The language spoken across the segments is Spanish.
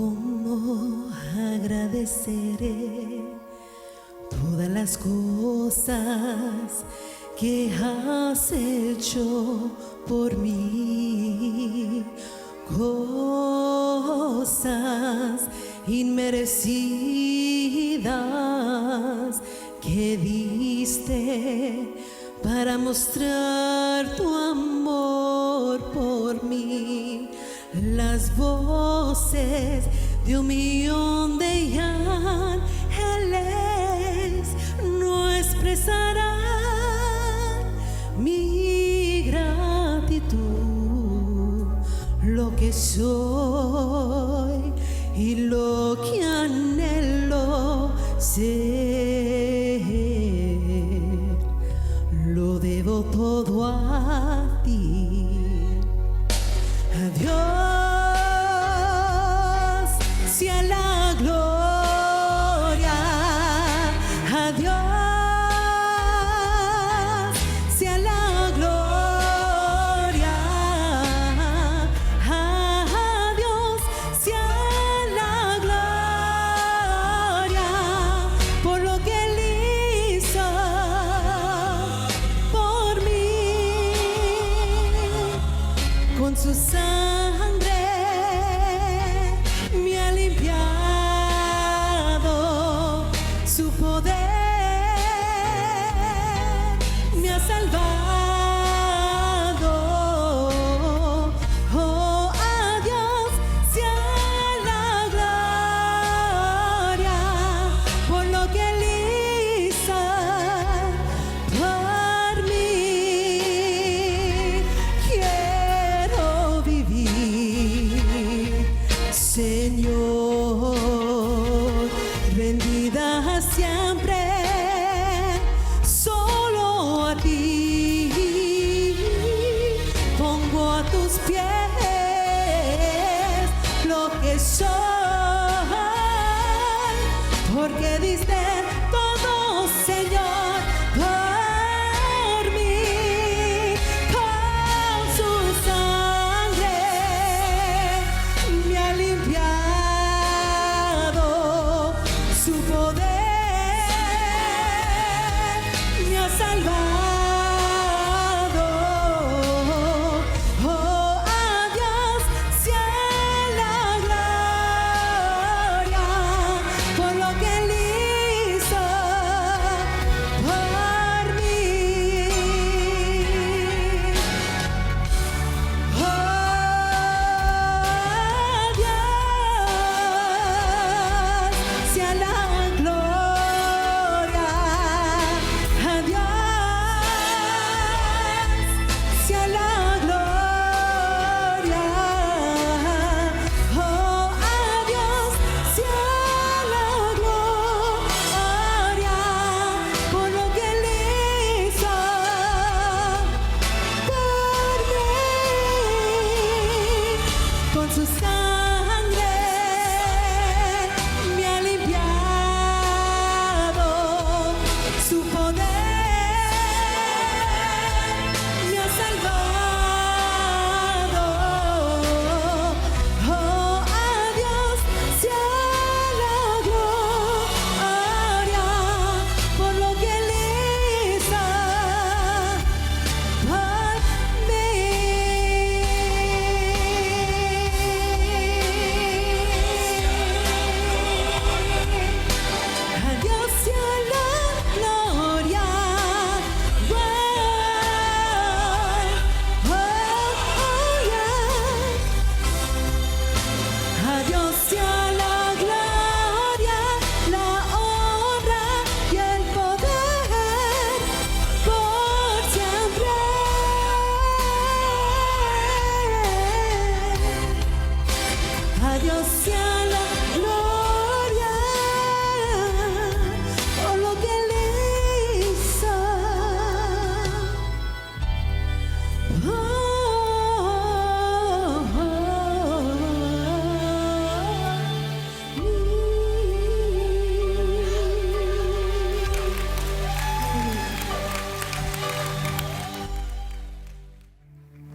¿Cómo agradeceré todas las cosas que has hecho por mí? Cosas inmerecidas que diste para mostrar tu amor por mí. Las voces de 1,000,000 de ángeles no expresarán mi gratitud, lo que soy y lo que anhelo ser, lo debo todo a ti. Adiós, sea la gloria. Adiós, sea la gloria. Adiós, sea la gloria por lo que Él hizo por mí. Con su sangre me ha limpiado, su poder me ha salvado. Oh, a Dios sea la gloria por lo que Él hizo por mí. Quiero vivir, Señor, rendida siempre solo a ti. Pongo a tus pies lo que soy, porque diste todo, Señor, por mí. Con su sangre me ha limpiado, su poder me ha salvado. Oh, a Dios sea la gloria por lo que Él hizo por mí. Oh, Dios sea la gloria. Adiós, sea la gloria. Oh, adiós, sea la gloria por lo que Él hizo por mí. Con su sangre me ha limpiado, su poder me ha salvado. Oh, a Dios sea la gloria por lo que Él hizo por mí. A Dios sea la gloria. A Dios sea la gloria, la honra y el poder por siempre. A Dios sea la gloria por lo que Él hizo.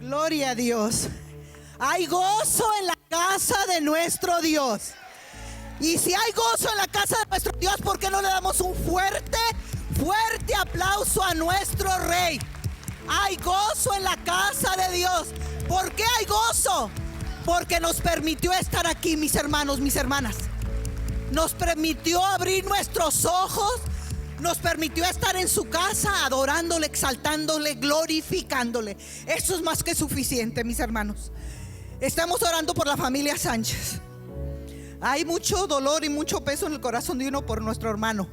Gloria a Dios. Hay gozo en la casa de nuestro Dios. Y si hay gozo en la casa de nuestro Dios, ¿por qué no le damos un fuerte aplauso a nuestro Rey? Hay gozo en la casa de Dios. ¿Por qué hay gozo? Porque nos permitió estar aquí, mis hermanos, mis hermanas. Nos permitió abrir nuestros ojos. Nos permitió estar en su casa adorándole, exaltándole, glorificándole. Eso es más que suficiente, mis hermanos. Estamos orando por la familia Sánchez. Hay mucho dolor y mucho peso en el corazón de uno por nuestro hermano.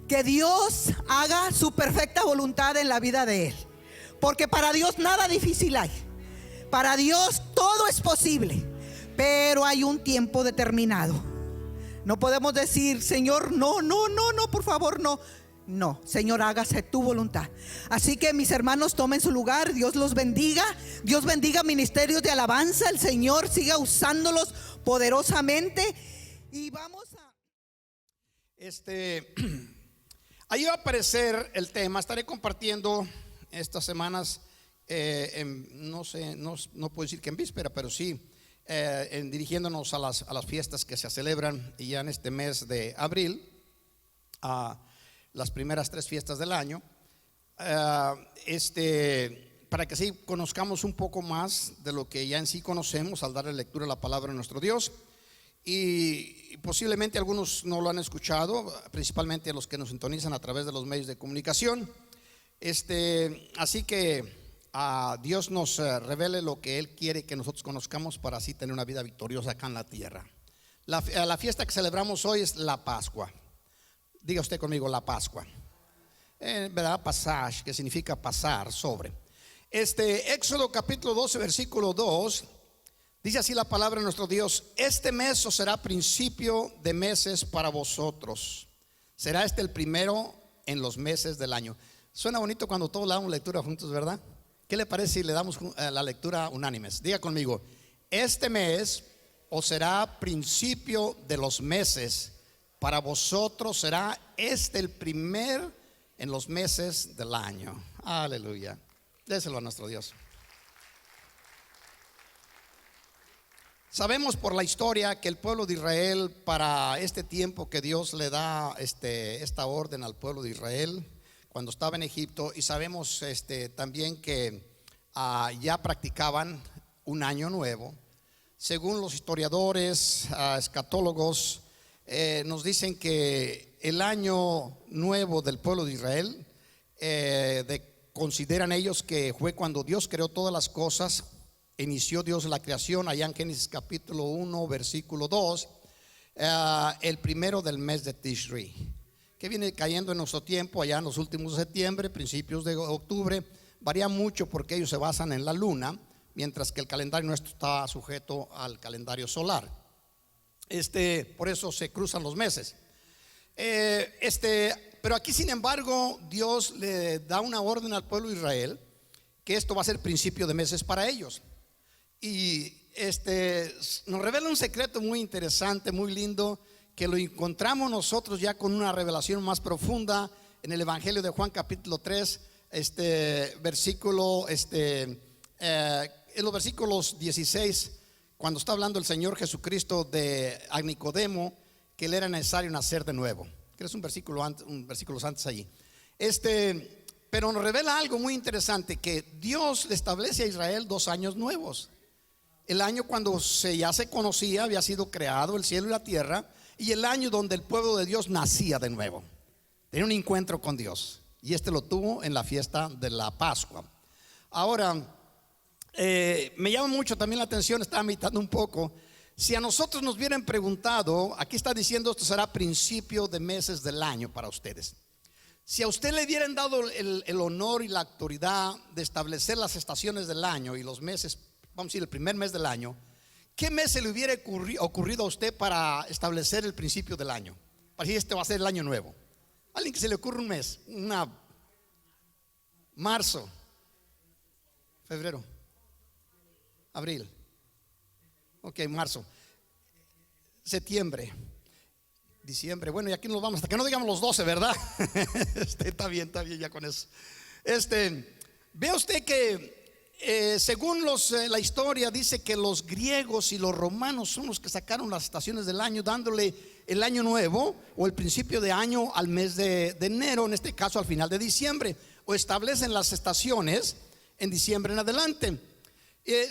Que Dios haga su perfecta voluntad en la vida de él. Porque para Dios nada difícil hay. Para Dios todo es posible. Pero hay un tiempo determinado. No podemos decir, Señor, no, por favor, no. No, Señor, hágase tu voluntad. Así que mis hermanos, tomen su lugar. Dios los bendiga. Dios bendiga ministerios de alabanza. El Señor siga usándolos poderosamente. Y vamos a... Ahí va a aparecer el tema. Estaré compartiendo estas semanas, no sé, no puedo decir que en víspera, pero sí dirigiéndonos a las fiestas que se celebran ya en este mes de abril, a las primeras 3 fiestas del año, para que así conozcamos un poco más de lo que ya en sí conocemos al darle lectura a la palabra de nuestro Dios. Y posiblemente algunos no lo han escuchado, principalmente los que nos sintonizan a través de los medios de comunicación. Así que Dios nos revele lo que Él quiere que nosotros conozcamos para así tener una vida victoriosa acá en la tierra. La fiesta que celebramos hoy es la Pascua. Diga usted conmigo, la Pascua. ¿Verdad? Passage, que significa pasar sobre. Éxodo capítulo 12, versículo 2. Dice así la palabra de nuestro Dios: este mes os será principio de meses para vosotros. Será el primero en los meses del año. Suena bonito cuando todos le damos lectura juntos, ¿verdad? ¿Qué le parece si le damos la lectura unánimes? Diga conmigo: este mes os será principio de los meses. Para vosotros será el primer en los meses del año. Aleluya. Déselo a nuestro Dios. Sabemos por la historia que el pueblo de Israel, para este tiempo que Dios le da esta orden al pueblo de Israel cuando estaba en Egipto, y sabemos también que ya practicaban un año nuevo. Según los historiadores, escatólogos, nos dicen que el año nuevo del pueblo de Israel, consideran ellos que fue cuando Dios creó todas las cosas. Inició Dios la creación allá en Génesis capítulo 1 versículo 2, el primero del mes de Tishri, que viene cayendo en nuestro tiempo allá en los últimos de septiembre, principios de octubre. Varía mucho porque ellos se basan en la luna, mientras que el calendario nuestro está sujeto al calendario solar. Por eso se cruzan los meses. Pero aquí, sin embargo, Dios le da una orden al pueblo de Israel que esto va a ser principio de meses para ellos. Y nos revela un secreto muy interesante, muy lindo, que lo encontramos nosotros ya con una revelación más profunda en el Evangelio de Juan capítulo 3, versículo, en los versículos 16, cuando está hablando el Señor Jesucristo a Nicodemo, que le era necesario nacer de nuevo. Que es un versículo antes allí. Pero nos revela algo muy interesante, que Dios le establece a Israel 2 años nuevos. El año cuando ya se conocía, había sido creado el cielo y la tierra, y el año donde el pueblo de Dios nacía de nuevo. Tenía un encuentro con Dios, y lo tuvo en la fiesta de la Pascua. Ahora, me llama mucho también la atención, estaba meditando un poco. Si a nosotros nos hubieran preguntado, aquí está diciendo esto será principio de meses del año para ustedes. Si a usted le hubieran dado el honor y la autoridad de establecer las estaciones del año y los meses, vamos a decir el primer mes del año, ¿qué mes se le hubiera ocurrido a usted para establecer el principio del año? Para decir va a ser el año nuevo. Alguien que se le ocurre un mes, marzo, febrero, abril. Ok, marzo, septiembre, diciembre. Bueno, y aquí nos vamos hasta que no digamos los 12, ¿verdad? Está bien ya con eso. Ve usted que según la historia dice que los griegos y los romanos son los que sacaron las estaciones del año, dándole el año nuevo o el principio de año al mes de enero, en este caso al final de diciembre, o establecen las estaciones en diciembre en adelante.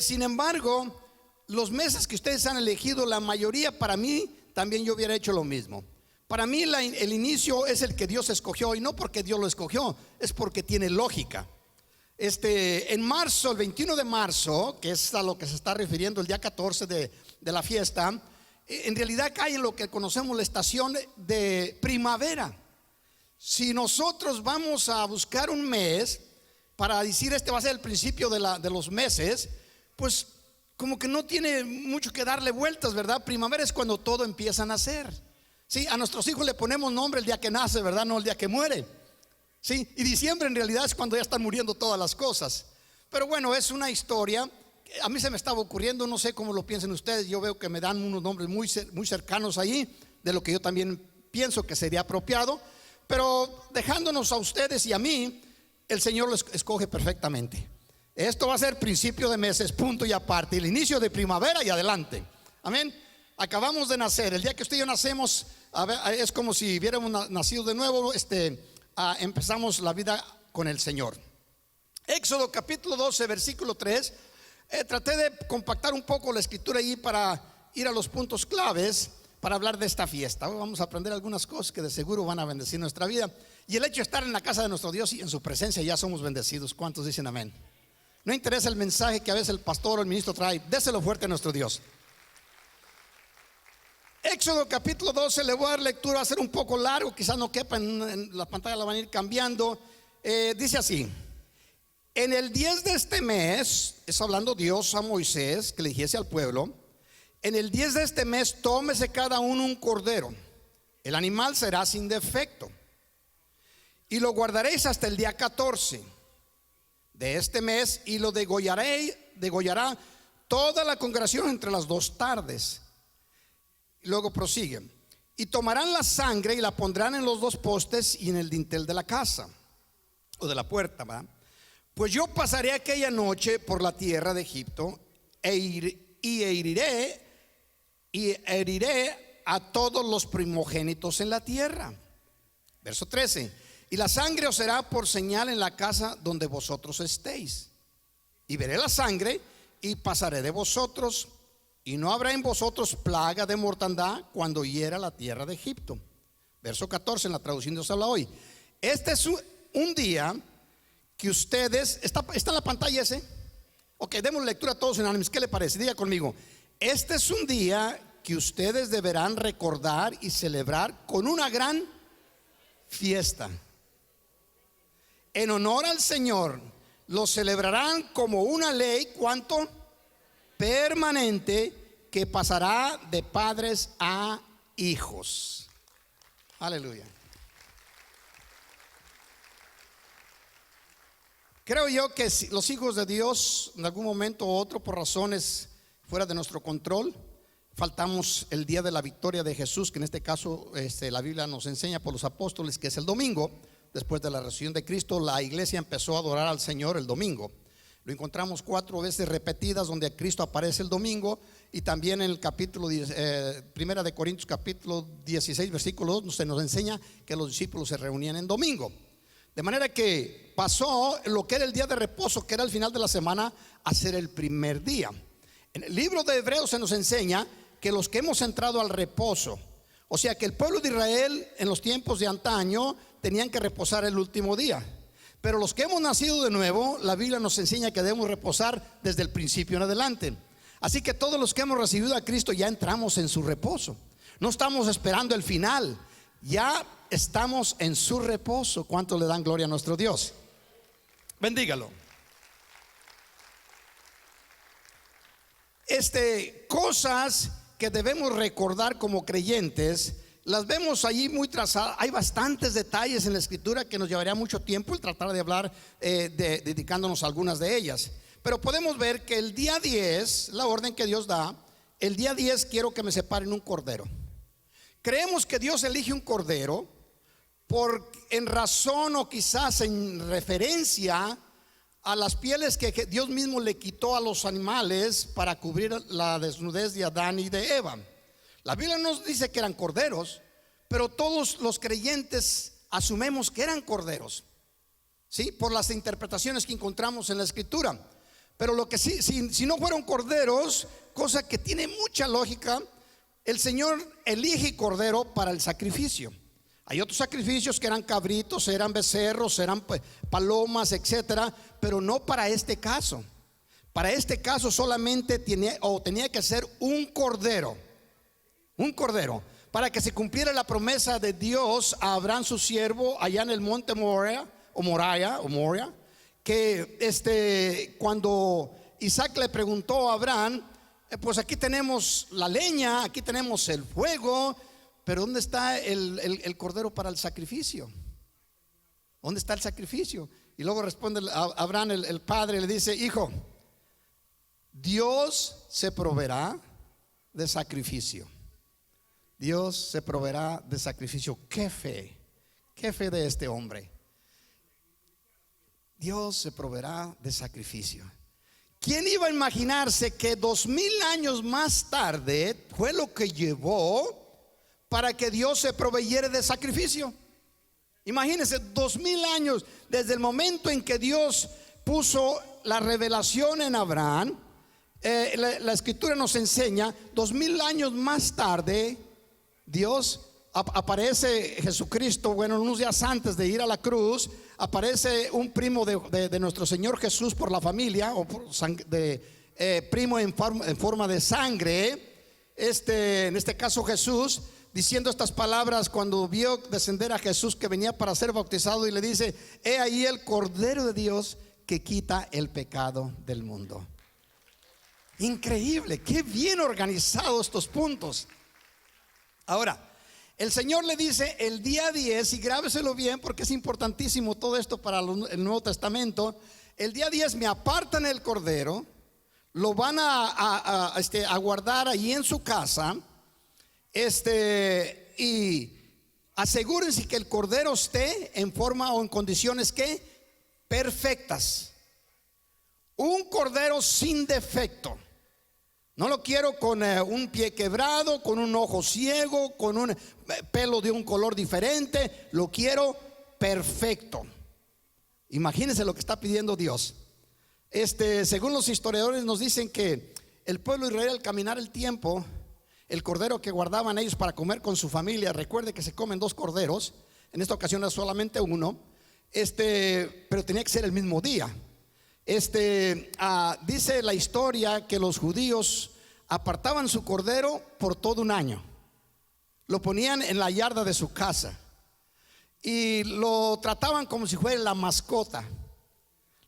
Sin embargo, los meses que ustedes han elegido, la mayoría, para mí también yo hubiera hecho lo mismo. Para mí el inicio es el que Dios escogió, y no porque Dios lo escogió, es porque tiene lógica. En marzo, el 21 de marzo, que es a lo que se está refiriendo el día 14 de la fiesta, en realidad cae en lo que conocemos la estación de primavera. Si nosotros vamos a buscar un mes para decir este va a ser el principio de los meses, pues como que no tiene mucho que darle vueltas, ¿verdad? Primavera es cuando todo empieza a nacer. Sí, a nuestros hijos le ponemos nombre el día que nace, ¿verdad? No el día que muere. Sí, y diciembre en realidad es cuando ya están muriendo todas las cosas. Pero bueno, es una historia que a mí se me estaba ocurriendo, no sé cómo lo piensen ustedes. Yo veo que me dan unos nombres muy cercanos ahí, de lo que yo también pienso que sería apropiado. Pero dejándonos a ustedes y a mí, el Señor lo escoge perfectamente. Esto va a ser principio de meses, punto y aparte, el inicio de primavera y adelante. Amén. Acabamos de nacer, el día que usted y yo nacemos, es como si hubiéramos nacido de nuevo. Empezamos la vida con el Señor. Éxodo capítulo 12 versículo 3. Traté de compactar un poco la escritura ahí para ir a los puntos claves para hablar de esta fiesta. Hoy vamos a aprender algunas cosas que de seguro van a bendecir nuestra vida. Y el hecho de estar en la casa de nuestro Dios y en su presencia ya somos bendecidos. ¿Cuántos dicen amén? No interesa el mensaje que a veces el pastor o el ministro trae, déselo fuerte a nuestro Dios. Éxodo capítulo 12, le voy a dar lectura, va a ser un poco largo, quizás no quepa en la pantalla, la van a ir cambiando. Dice así: en el 10 de este mes, es hablando Dios a Moisés que le dijese al pueblo, en el 10 de este mes tómese cada uno un cordero, el animal será sin defecto, y lo guardaréis hasta el día 14 de este mes, y lo degollará toda la congregación entre las 2 tardes. Luego prosigue: y tomarán la sangre y la pondrán en los 2 postes y en el dintel de la casa o de la puerta, ¿verdad? Pues yo pasaré aquella noche por la tierra de Egipto y heriré a todos los primogénitos en la tierra. Verso 13: y la sangre os será por señal en la casa donde vosotros estéis, y veré la sangre y pasaré de vosotros, y no habrá en vosotros plaga de mortandad cuando hiera la tierra de Egipto. Verso 14 en la traducción de Dios habla hoy. Este es un día que ustedes, ¿está en la pantalla ese? Ok, demos lectura a todos unánimes. ¿Qué le parece? Diga conmigo: este es un día que ustedes deberán recordar y celebrar con una gran fiesta. En honor al Señor, lo celebrarán como una ley, ¿cuánto? Permanente, que pasará de padres a hijos. Aleluya. Creo yo que si los hijos de Dios en algún momento u otro, por razones fuera de nuestro control, faltamos el día de la victoria de Jesús, que en este caso la Biblia nos enseña por los apóstoles que es el domingo. Después de la resurrección de Cristo, la iglesia empezó a adorar al Señor el domingo. Lo encontramos 4 veces repetidas donde Cristo aparece el domingo, y también en el capítulo 1 de Corintios capítulo 16 versículo 2 se nos enseña que los discípulos se reunían en domingo. De manera que pasó lo que era el día de reposo, que era el final de la semana, a ser el primer día. En el libro de Hebreos se nos enseña que los que hemos entrado al reposo, o sea que el pueblo de Israel en los tiempos de antaño tenían que reposar el último día. Pero los que hemos nacido de nuevo, la Biblia nos enseña que debemos reposar desde el principio en adelante. Así que todos los que hemos recibido a Cristo ya entramos en su reposo. No estamos esperando el final, ya estamos en su reposo. ¿Cuánto le dan gloria a nuestro Dios? Bendígalo. Cosas que debemos recordar como creyentes, las vemos allí muy trazadas. Hay bastantes detalles en la escritura que nos llevaría mucho tiempo el tratar de hablar, dedicándonos a algunas de ellas. Pero podemos ver que el día 10, la orden que Dios da, el día 10 quiero que me separen un cordero. Creemos que Dios elige un cordero en razón o quizás en referencia a las pieles que Dios mismo le quitó a los animales para cubrir la desnudez de Adán y de Eva. La Biblia nos dice que eran corderos, pero todos los creyentes asumimos que eran corderos, ¿sí? Por las interpretaciones que encontramos en la Escritura. Pero lo que sí, si no fueron corderos, cosa que tiene mucha lógica, el Señor elige cordero para el sacrificio. Hay otros sacrificios que eran cabritos, eran becerros, eran palomas, etcétera, pero no para este caso. Para este caso solamente tenía que ser un cordero, para que se cumpliera la promesa de Dios a Abraham su siervo allá en el monte Moria, que cuando Isaac le preguntó a Abraham, pues aquí tenemos la leña, aquí tenemos el fuego, pero ¿dónde está el cordero para el sacrificio? ¿Dónde está el sacrificio? Y luego responde Abraham, el padre, le dice: hijo, Dios se proveerá de sacrificio. Dios se proveerá de sacrificio. Qué fe de este hombre. Dios se proveerá de sacrificio. ¿Quién iba a imaginarse que 2000 años más tarde fue lo que llevó para que Dios se proveyera de sacrificio? Imagínense, 2000 años desde el momento en que Dios puso la revelación en Abraham. La Escritura nos enseña, 2000 años más tarde, Dios aparece Jesucristo. Bueno, unos días antes de ir a la cruz, aparece un primo de nuestro Señor Jesús por la familia, o primo en forma de sangre, en este caso Jesús, diciendo estas palabras cuando vio descender a Jesús que venía para ser bautizado, y le dice: he ahí el Cordero de Dios que quita el pecado del mundo. Increíble, qué bien organizados estos puntos. Ahora, el Señor le dice el día 10, y grábeselo bien porque es importantísimo todo esto para el Nuevo Testamento. El día 10 me apartan el cordero, lo van a guardar ahí en su casa, y asegúrense que el cordero esté en forma o en condiciones que perfectas. Un cordero sin defecto. No lo quiero con un pie quebrado, con un ojo ciego, con un pelo de un color diferente. Lo quiero perfecto. Imagínense lo que está pidiendo Dios. Según los historiadores nos dicen que el pueblo de Israel, al caminar el tiempo, el cordero que guardaban ellos para comer con su familia, recuerde que se comen 2 corderos, en esta ocasión era solamente uno, pero tenía que ser el mismo día. Dice la historia que los judíos apartaban su cordero por todo un año, lo ponían en la yarda de su casa y lo trataban como si fuera la mascota.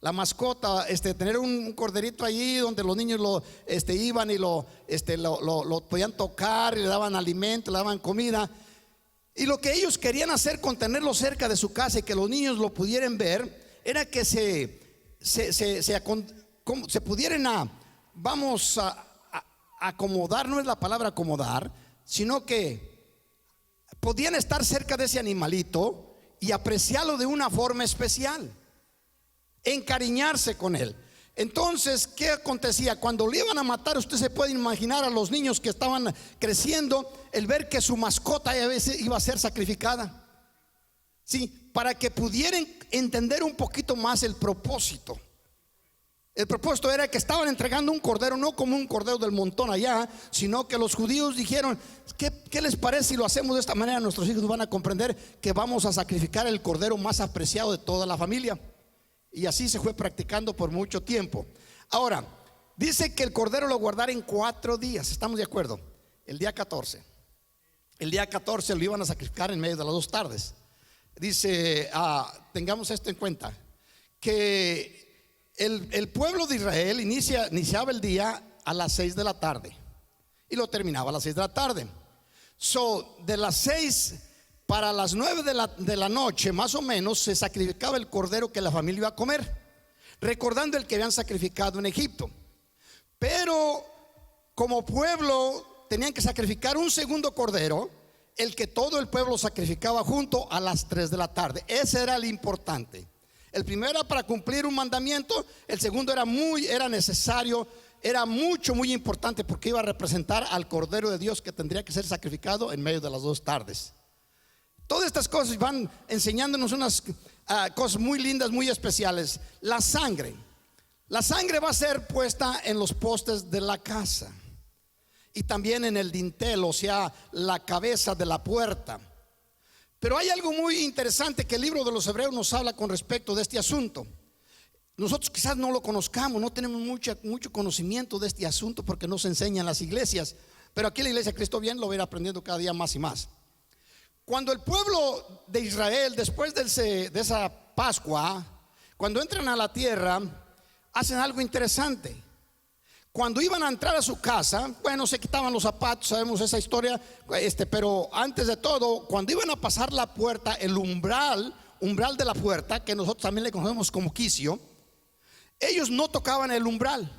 La mascota, tener un corderito allí donde los niños iban y lo podían tocar, y le daban alimento, le daban comida. Y lo que ellos querían hacer con tenerlo cerca de su casa y que los niños lo pudieran ver, era que se pudieran acomodar. No es la palabra acomodar, sino que podían estar cerca de ese animalito y apreciarlo de una forma especial, encariñarse con él. Entonces, ¿qué acontecía? Cuando le iban a matar, usted se puede imaginar a los niños que estaban creciendo, el ver que su mascota a veces iba a ser sacrificada, sí, para que pudieran entender un poquito más el propósito. El propósito era que estaban entregando un cordero, no como un cordero del montón allá, sino que los judíos dijeron: ¿qué les parece si lo hacemos de esta manera? Nuestros hijos van a comprender que vamos a sacrificar el cordero más apreciado de toda la familia. Y así se fue practicando por mucho tiempo. Ahora, dice que el cordero lo guardara en 4 días. ¿Estamos de acuerdo? El día 14 lo iban a sacrificar en medio de las 2 tardes. Dice, tengamos esto en cuenta, que el pueblo de Israel iniciaba el día a las 6 de la tarde y lo terminaba a las 6 de la tarde. De las 6 para las 9 de la noche, más o menos, se sacrificaba el cordero que la familia iba a comer, recordando el que habían sacrificado en Egipto. Pero como pueblo tenían que sacrificar un segundo cordero, el que todo el pueblo sacrificaba junto, a las 3 de la tarde. Ese era el importante. El primero era para cumplir un mandamiento, el segundo era necesario, era muy importante, porque iba a representar al Cordero de Dios que tendría que ser sacrificado en medio de las dos tardes. Todas estas cosas van enseñándonos unas cosas muy lindas, muy especiales. La sangre va a ser puesta en los postes de la casa y también en el dintel, o sea, la cabeza de la puerta. Pero hay algo muy interesante que el libro de los Hebreos nos habla con respecto de este asunto. Nosotros quizás no lo conozcamos, no tenemos mucho conocimiento de este asunto porque no se enseña en las iglesias, pero aquí en la iglesia Cristo Bien lo va a ir aprendiendo cada día más y más. Cuando el pueblo de Israel, después de esa Pascua, cuando entran a la tierra, hacen algo interesante. Cuando iban a entrar a su casa, bueno, se quitaban los zapatos, sabemos esa historia, pero antes de todo, cuando iban a pasar la puerta, el umbral de la puerta, que nosotros también le conocemos como quicio, ellos no tocaban el umbral.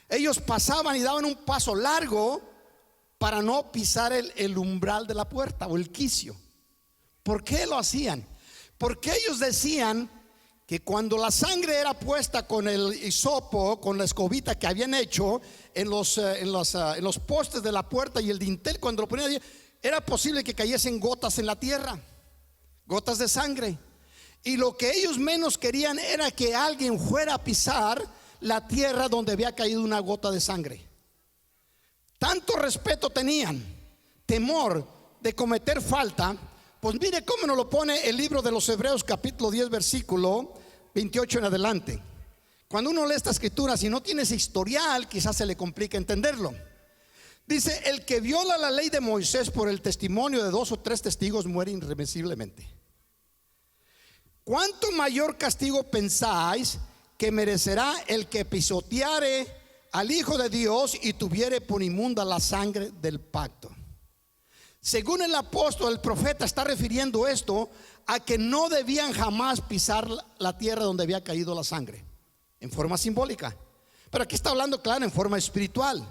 Ellos pasaban y daban un paso largo para no pisar el umbral de la puerta o el quicio. ¿Por qué lo hacían? Porque ellos decían que cuando la sangre era puesta con el hisopo, con la escobita que habían hecho en los postes de la puerta y el dintel, cuando lo ponían allí, era posible que cayesen gotas en la tierra, gotas de sangre. Y lo que ellos menos querían era que alguien fuera a pisar la tierra donde había caído una gota de sangre. Tanto respeto tenían, temor de cometer falta. Pues mire cómo nos lo pone el libro de los Hebreos capítulo 10 versículo 28 en adelante. Cuando uno lee esta escritura, si no tiene ese historial, quizás se le complica entenderlo. Dice: el que viola la ley de Moisés por el testimonio de 2 o 3 testigos muere irremisiblemente. ¿Cuánto mayor castigo pensáis que merecerá el que pisoteare al Hijo de Dios y tuviere por inmunda la sangre del pacto? Según el apóstol, el profeta está refiriendo esto a que no debían jamás pisar la tierra donde había caído la sangre, en forma simbólica. Pero aquí está hablando, claro, en forma espiritual.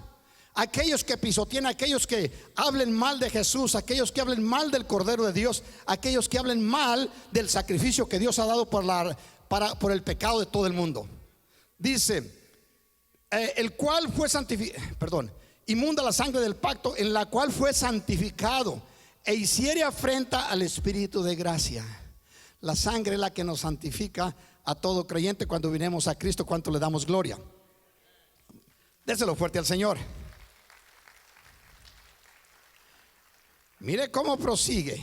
Aquellos que pisoteen, aquellos que hablen mal de Jesús, aquellos que hablen mal del Cordero de Dios, aquellos que hablen mal del sacrificio que Dios ha dado por el pecado de todo el mundo. Dice: el cual fue inmunda la sangre del pacto, en la cual fue santificado, e hiciere afrenta al Espíritu de gracia. La sangre es la que nos santifica a todo creyente cuando vinimos a Cristo. ¿Cuánto le damos gloria? Déselo fuerte al Señor. Mire cómo prosigue.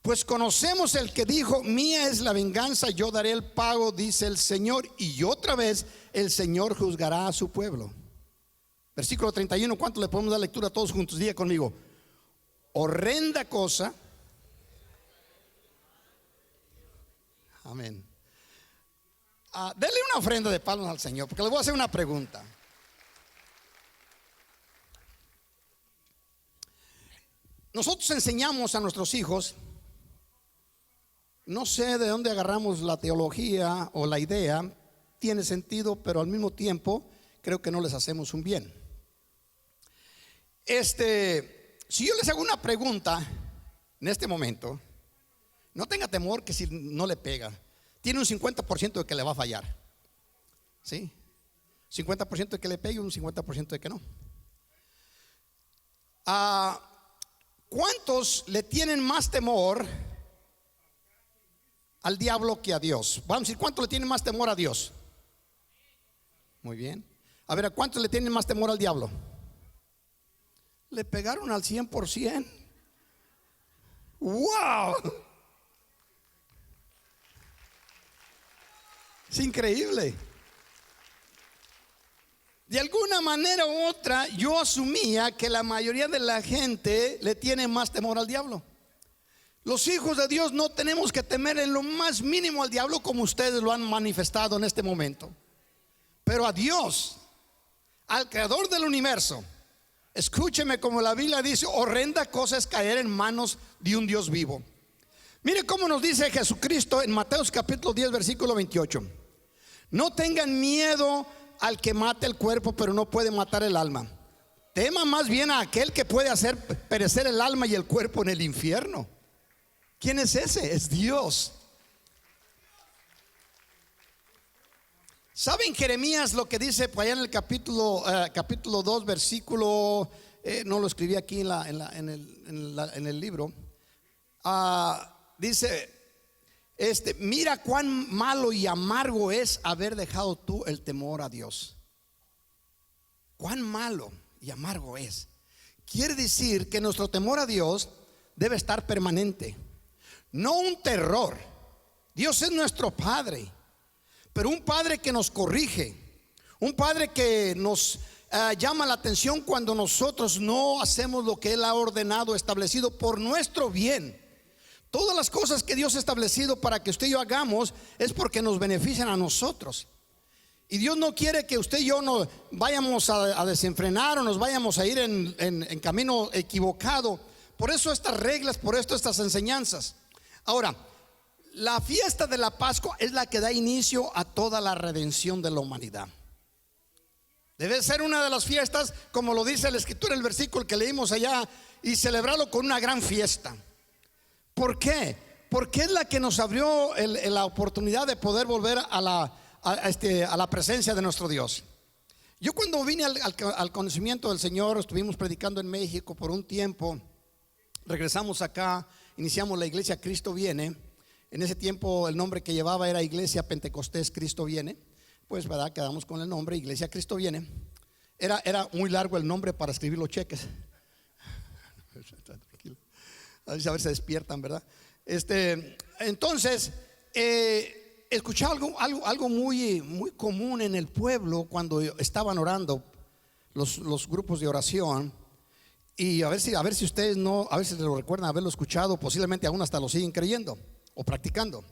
Pues conocemos el que dijo: mía es la venganza, yo daré el pago, dice el Señor. Y otra vez el Señor juzgará a su pueblo. Versículo 31, ¿cuánto le podemos dar lectura todos juntos? Diga conmigo: horrenda cosa. Amén. Denle una ofrenda de palmas al Señor, porque le voy a hacer una pregunta. Nosotros enseñamos a nuestros hijos, no sé de dónde agarramos la teología o la idea, tiene sentido, pero al mismo tiempo creo que no les hacemos un bien. Si yo les hago una pregunta en este momento, no tenga temor que si no le pega, tiene un 50% de que le va a fallar. ¿Sí? 50% de que le pegue y un 50% de que no. ¿Cuántos le tienen más temor al diablo que a Dios? Vamos a decir, ¿cuántos le tienen más temor a Dios? Muy bien. A ver, ¿a cuántos le tienen más temor al diablo? Le pegaron al 100%. ¡Wow! Es increíble. De alguna manera u otra, yo asumía que la mayoría de la gente le tiene más temor al diablo. Los hijos de Dios no tenemos que temer en lo más mínimo al diablo, como ustedes lo han manifestado en este momento. Pero a Dios, al creador del universo, escúcheme, como la Biblia dice, horrenda cosa es caer en manos de un Dios vivo. Mire cómo nos dice Jesucristo en Mateo capítulo 10 versículo 28. No tengan miedo al que mate el cuerpo, pero no puede matar el alma. Tema más bien a aquel que puede hacer perecer el alma y el cuerpo en el infierno. ¿Quién es ese? Es Dios. ¿Saben Jeremías lo que dice por allá en el capítulo 2, versículo, no lo escribí aquí en el libro? Dice, mira cuán malo y amargo es haber dejado tú el temor a Dios. Cuán malo y amargo es. Quiere decir que nuestro temor a Dios debe estar permanente, no un terror. Dios es nuestro Padre, pero un Padre que nos corrige, un Padre que nos llama la atención cuando nosotros no hacemos lo que Él ha ordenado, establecido por nuestro bien. Todas las cosas que Dios ha establecido para que usted y yo hagamos es porque nos benefician a nosotros. Y Dios no quiere que usted y yo nos vayamos a desenfrenar o nos vayamos a ir en camino equivocado. Por eso estas reglas, por esto estas enseñanzas. Ahora, la fiesta de la Pascua es la que da inicio a toda la redención de la humanidad. Debe ser una de las fiestas, como lo dice la Escritura, el versículo que leímos allá, y celebrarlo con una gran fiesta. ¿Por qué? Porque es la que nos abrió la oportunidad de poder volver a la presencia de nuestro Dios. Yo cuando vine al conocimiento del Señor, estuvimos predicando en México por un tiempo, regresamos acá, iniciamos la iglesia Cristo Viene. En ese tiempo el nombre que llevaba era Iglesia Pentecostés Cristo Viene. Pues verdad, quedamos con el nombre Iglesia Cristo Viene. Era muy largo el nombre para escribir los cheques. A ver si se despiertan, ¿verdad? Entonces escuché algo muy común en el pueblo cuando estaban orando los grupos de oración. Y a ver si ustedes no, a ver si lo recuerdan haberlo escuchado, posiblemente aún hasta lo siguen creyendo o practicando.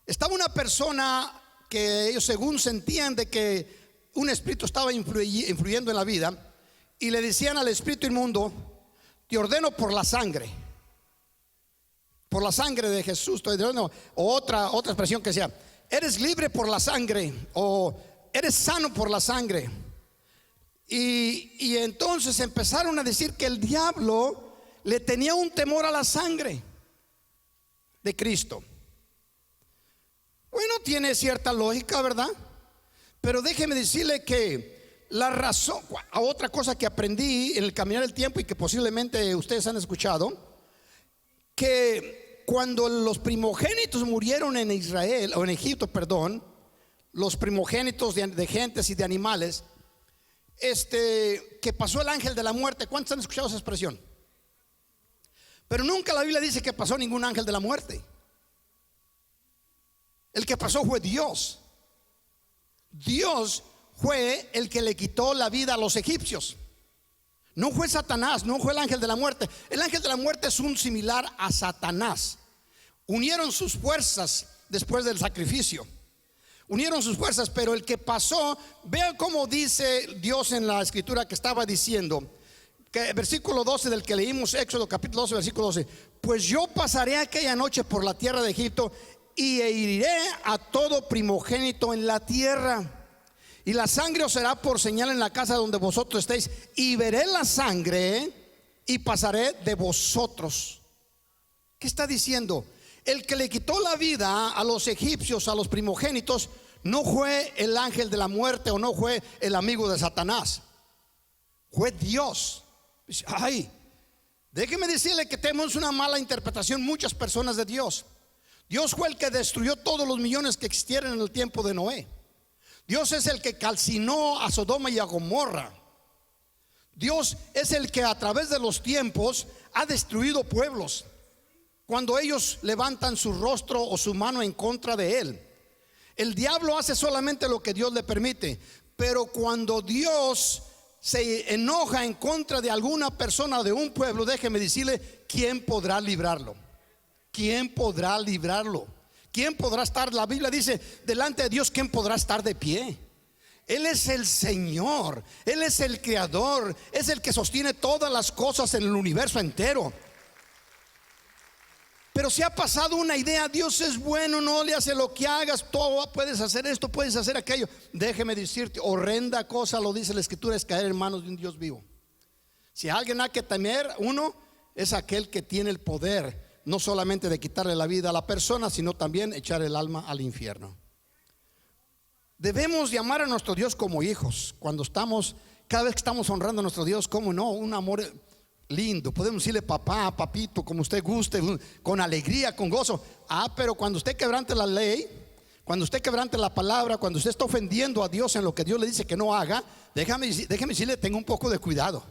Estaba una persona que ellos según sentían de que un espíritu estaba influyendo en la vida, y le decían al espíritu inmundo: te ordeno por la sangre de Jesús, o otra expresión que decía: eres libre por la sangre, o eres sano por la sangre. Y entonces empezaron a decir que el diablo le tenía un temor a la sangre de Cristo. Bueno, tiene cierta lógica, ¿verdad? Pero déjeme decirle que la razón, otra cosa que aprendí en el caminar del tiempo y que posiblemente ustedes han escuchado, que cuando los primogénitos murieron en Israel, o en Egipto, perdón, los primogénitos de gentes y de animales, que pasó el ángel de la muerte. ¿Cuántos han escuchado esa expresión? Pero nunca la Biblia dice que pasó ningún ángel de la muerte. El que pasó fue Dios. Dios fue el que le quitó la vida a los egipcios. No fue Satanás, no fue el ángel de la muerte. El ángel de la muerte es un similar a Satanás. Unieron sus fuerzas después del sacrificio. Unieron sus fuerzas, pero el que pasó, vean cómo dice Dios en la escritura que estaba diciendo, que versículo 12 del que leímos, Éxodo capítulo 12, versículo 12: pues yo pasaré aquella noche por la tierra de Egipto y heriré a todo primogénito en la tierra, y la sangre os será por señal en la casa donde vosotros estéis, y veré la sangre y pasaré de vosotros. ¿Qué está diciendo? El que le quitó la vida a los egipcios, a los primogénitos, no fue el ángel de la muerte o no fue el amigo de Satanás, fue Dios. Ay, déjeme decirle que tenemos una mala interpretación muchas personas de Dios. Dios fue el que destruyó todos los millones que existieron en el tiempo de Noé. Dios es el que calcinó a Sodoma y a Gomorra. Dios es el que a través de los tiempos ha destruido pueblos cuando ellos levantan su rostro o su mano en contra de Él. El diablo hace solamente lo que Dios le permite, pero cuando Dios se enoja en contra de alguna persona o de un pueblo, déjeme decirle, ¿quién podrá librarlo? ¿Quién podrá librarlo? ¿Quién podrá estar? La Biblia dice, delante de Dios, ¿quién podrá estar de pie? Él es el Señor, Él es el Creador, es el que sostiene todas las cosas en el universo entero. Pero se ha pasado una idea: Dios es bueno, no le hace lo que hagas, todo puedes hacer esto, puedes hacer aquello. Déjeme decirte, horrenda cosa, lo dice la escritura, es caer en manos de un Dios vivo. Si alguien hay que temer, uno es aquel que tiene el poder no solamente de quitarle la vida a la persona, sino también echar el alma al infierno. Debemos llamar a nuestro Dios como hijos. Cada vez que estamos honrando a nuestro Dios, ¿cómo no? Un amor lindo. Podemos decirle papá, papito, como usted guste, con alegría, con gozo. Pero cuando usted quebrante la ley, cuando usted quebrante la palabra, cuando usted está ofendiendo a Dios en lo que Dios le dice que no haga, déjeme decirle, tenga un poco de cuidado.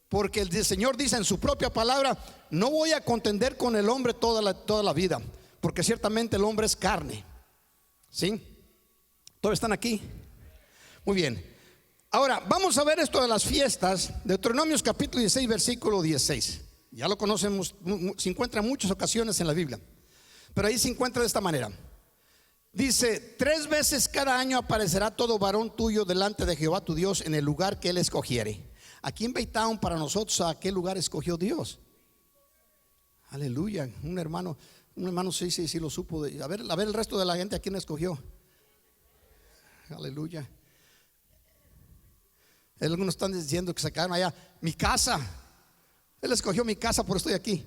Porque el Señor dice en su propia palabra: no voy a contender con el hombre toda la vida, porque ciertamente el hombre es carne. ¿Sí? ¿Todos están aquí? Muy bien. Ahora vamos a ver esto de las fiestas. Deuteronomios capítulo 16 versículo 16. Ya lo conocemos, se encuentra en muchas ocasiones en la Biblia, pero ahí se encuentra de esta manera. Dice: 3 veces cada año aparecerá todo varón tuyo delante de Jehová tu Dios en el lugar que él escogiere. Aquí en Baytown, para nosotros, ¿a qué lugar escogió Dios? Aleluya. Un hermano sí lo supo. A ver el resto de la gente, ¿a quién escogió? Aleluya. Algunos están diciendo que sacaron allá mi casa. Él escogió mi casa, por eso estoy aquí.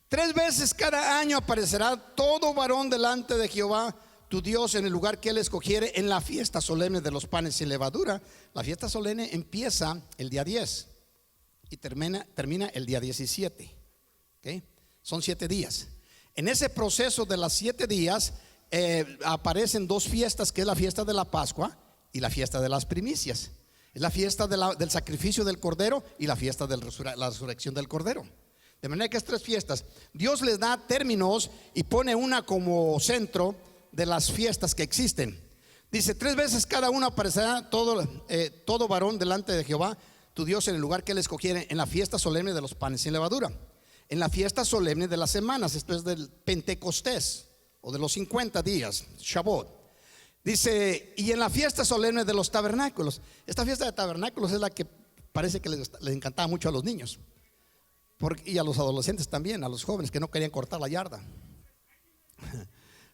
3 veces cada año aparecerá todo varón delante de Jehová tu Dios en el lugar que él escogiere en la fiesta solemne de los panes sin levadura. La fiesta solemne empieza el día 10 y termina el día 17. ¿Okay? Son 7 días. En ese proceso de los 7 días aparecen 2 fiestas, que es la fiesta de la Pascua y la fiesta de las primicias. Es la fiesta del sacrificio del cordero y la fiesta de la resurrección del cordero. De manera que estas 3 fiestas, Dios les da términos y pone una como centro de las fiestas que existen. Dice: 3 veces cada uno aparecerá todo varón delante de Jehová tu Dios en el lugar que él escogiere en la fiesta solemne de los panes sin levadura, en la fiesta solemne de las semanas. Esto es del Pentecostés o de los 50 días, Shavuot. Dice: y en la fiesta solemne de los tabernáculos. Esta fiesta de tabernáculos es la que parece que les encantaba mucho a los niños, y a los adolescentes también, a los jóvenes que no querían cortar la yarda.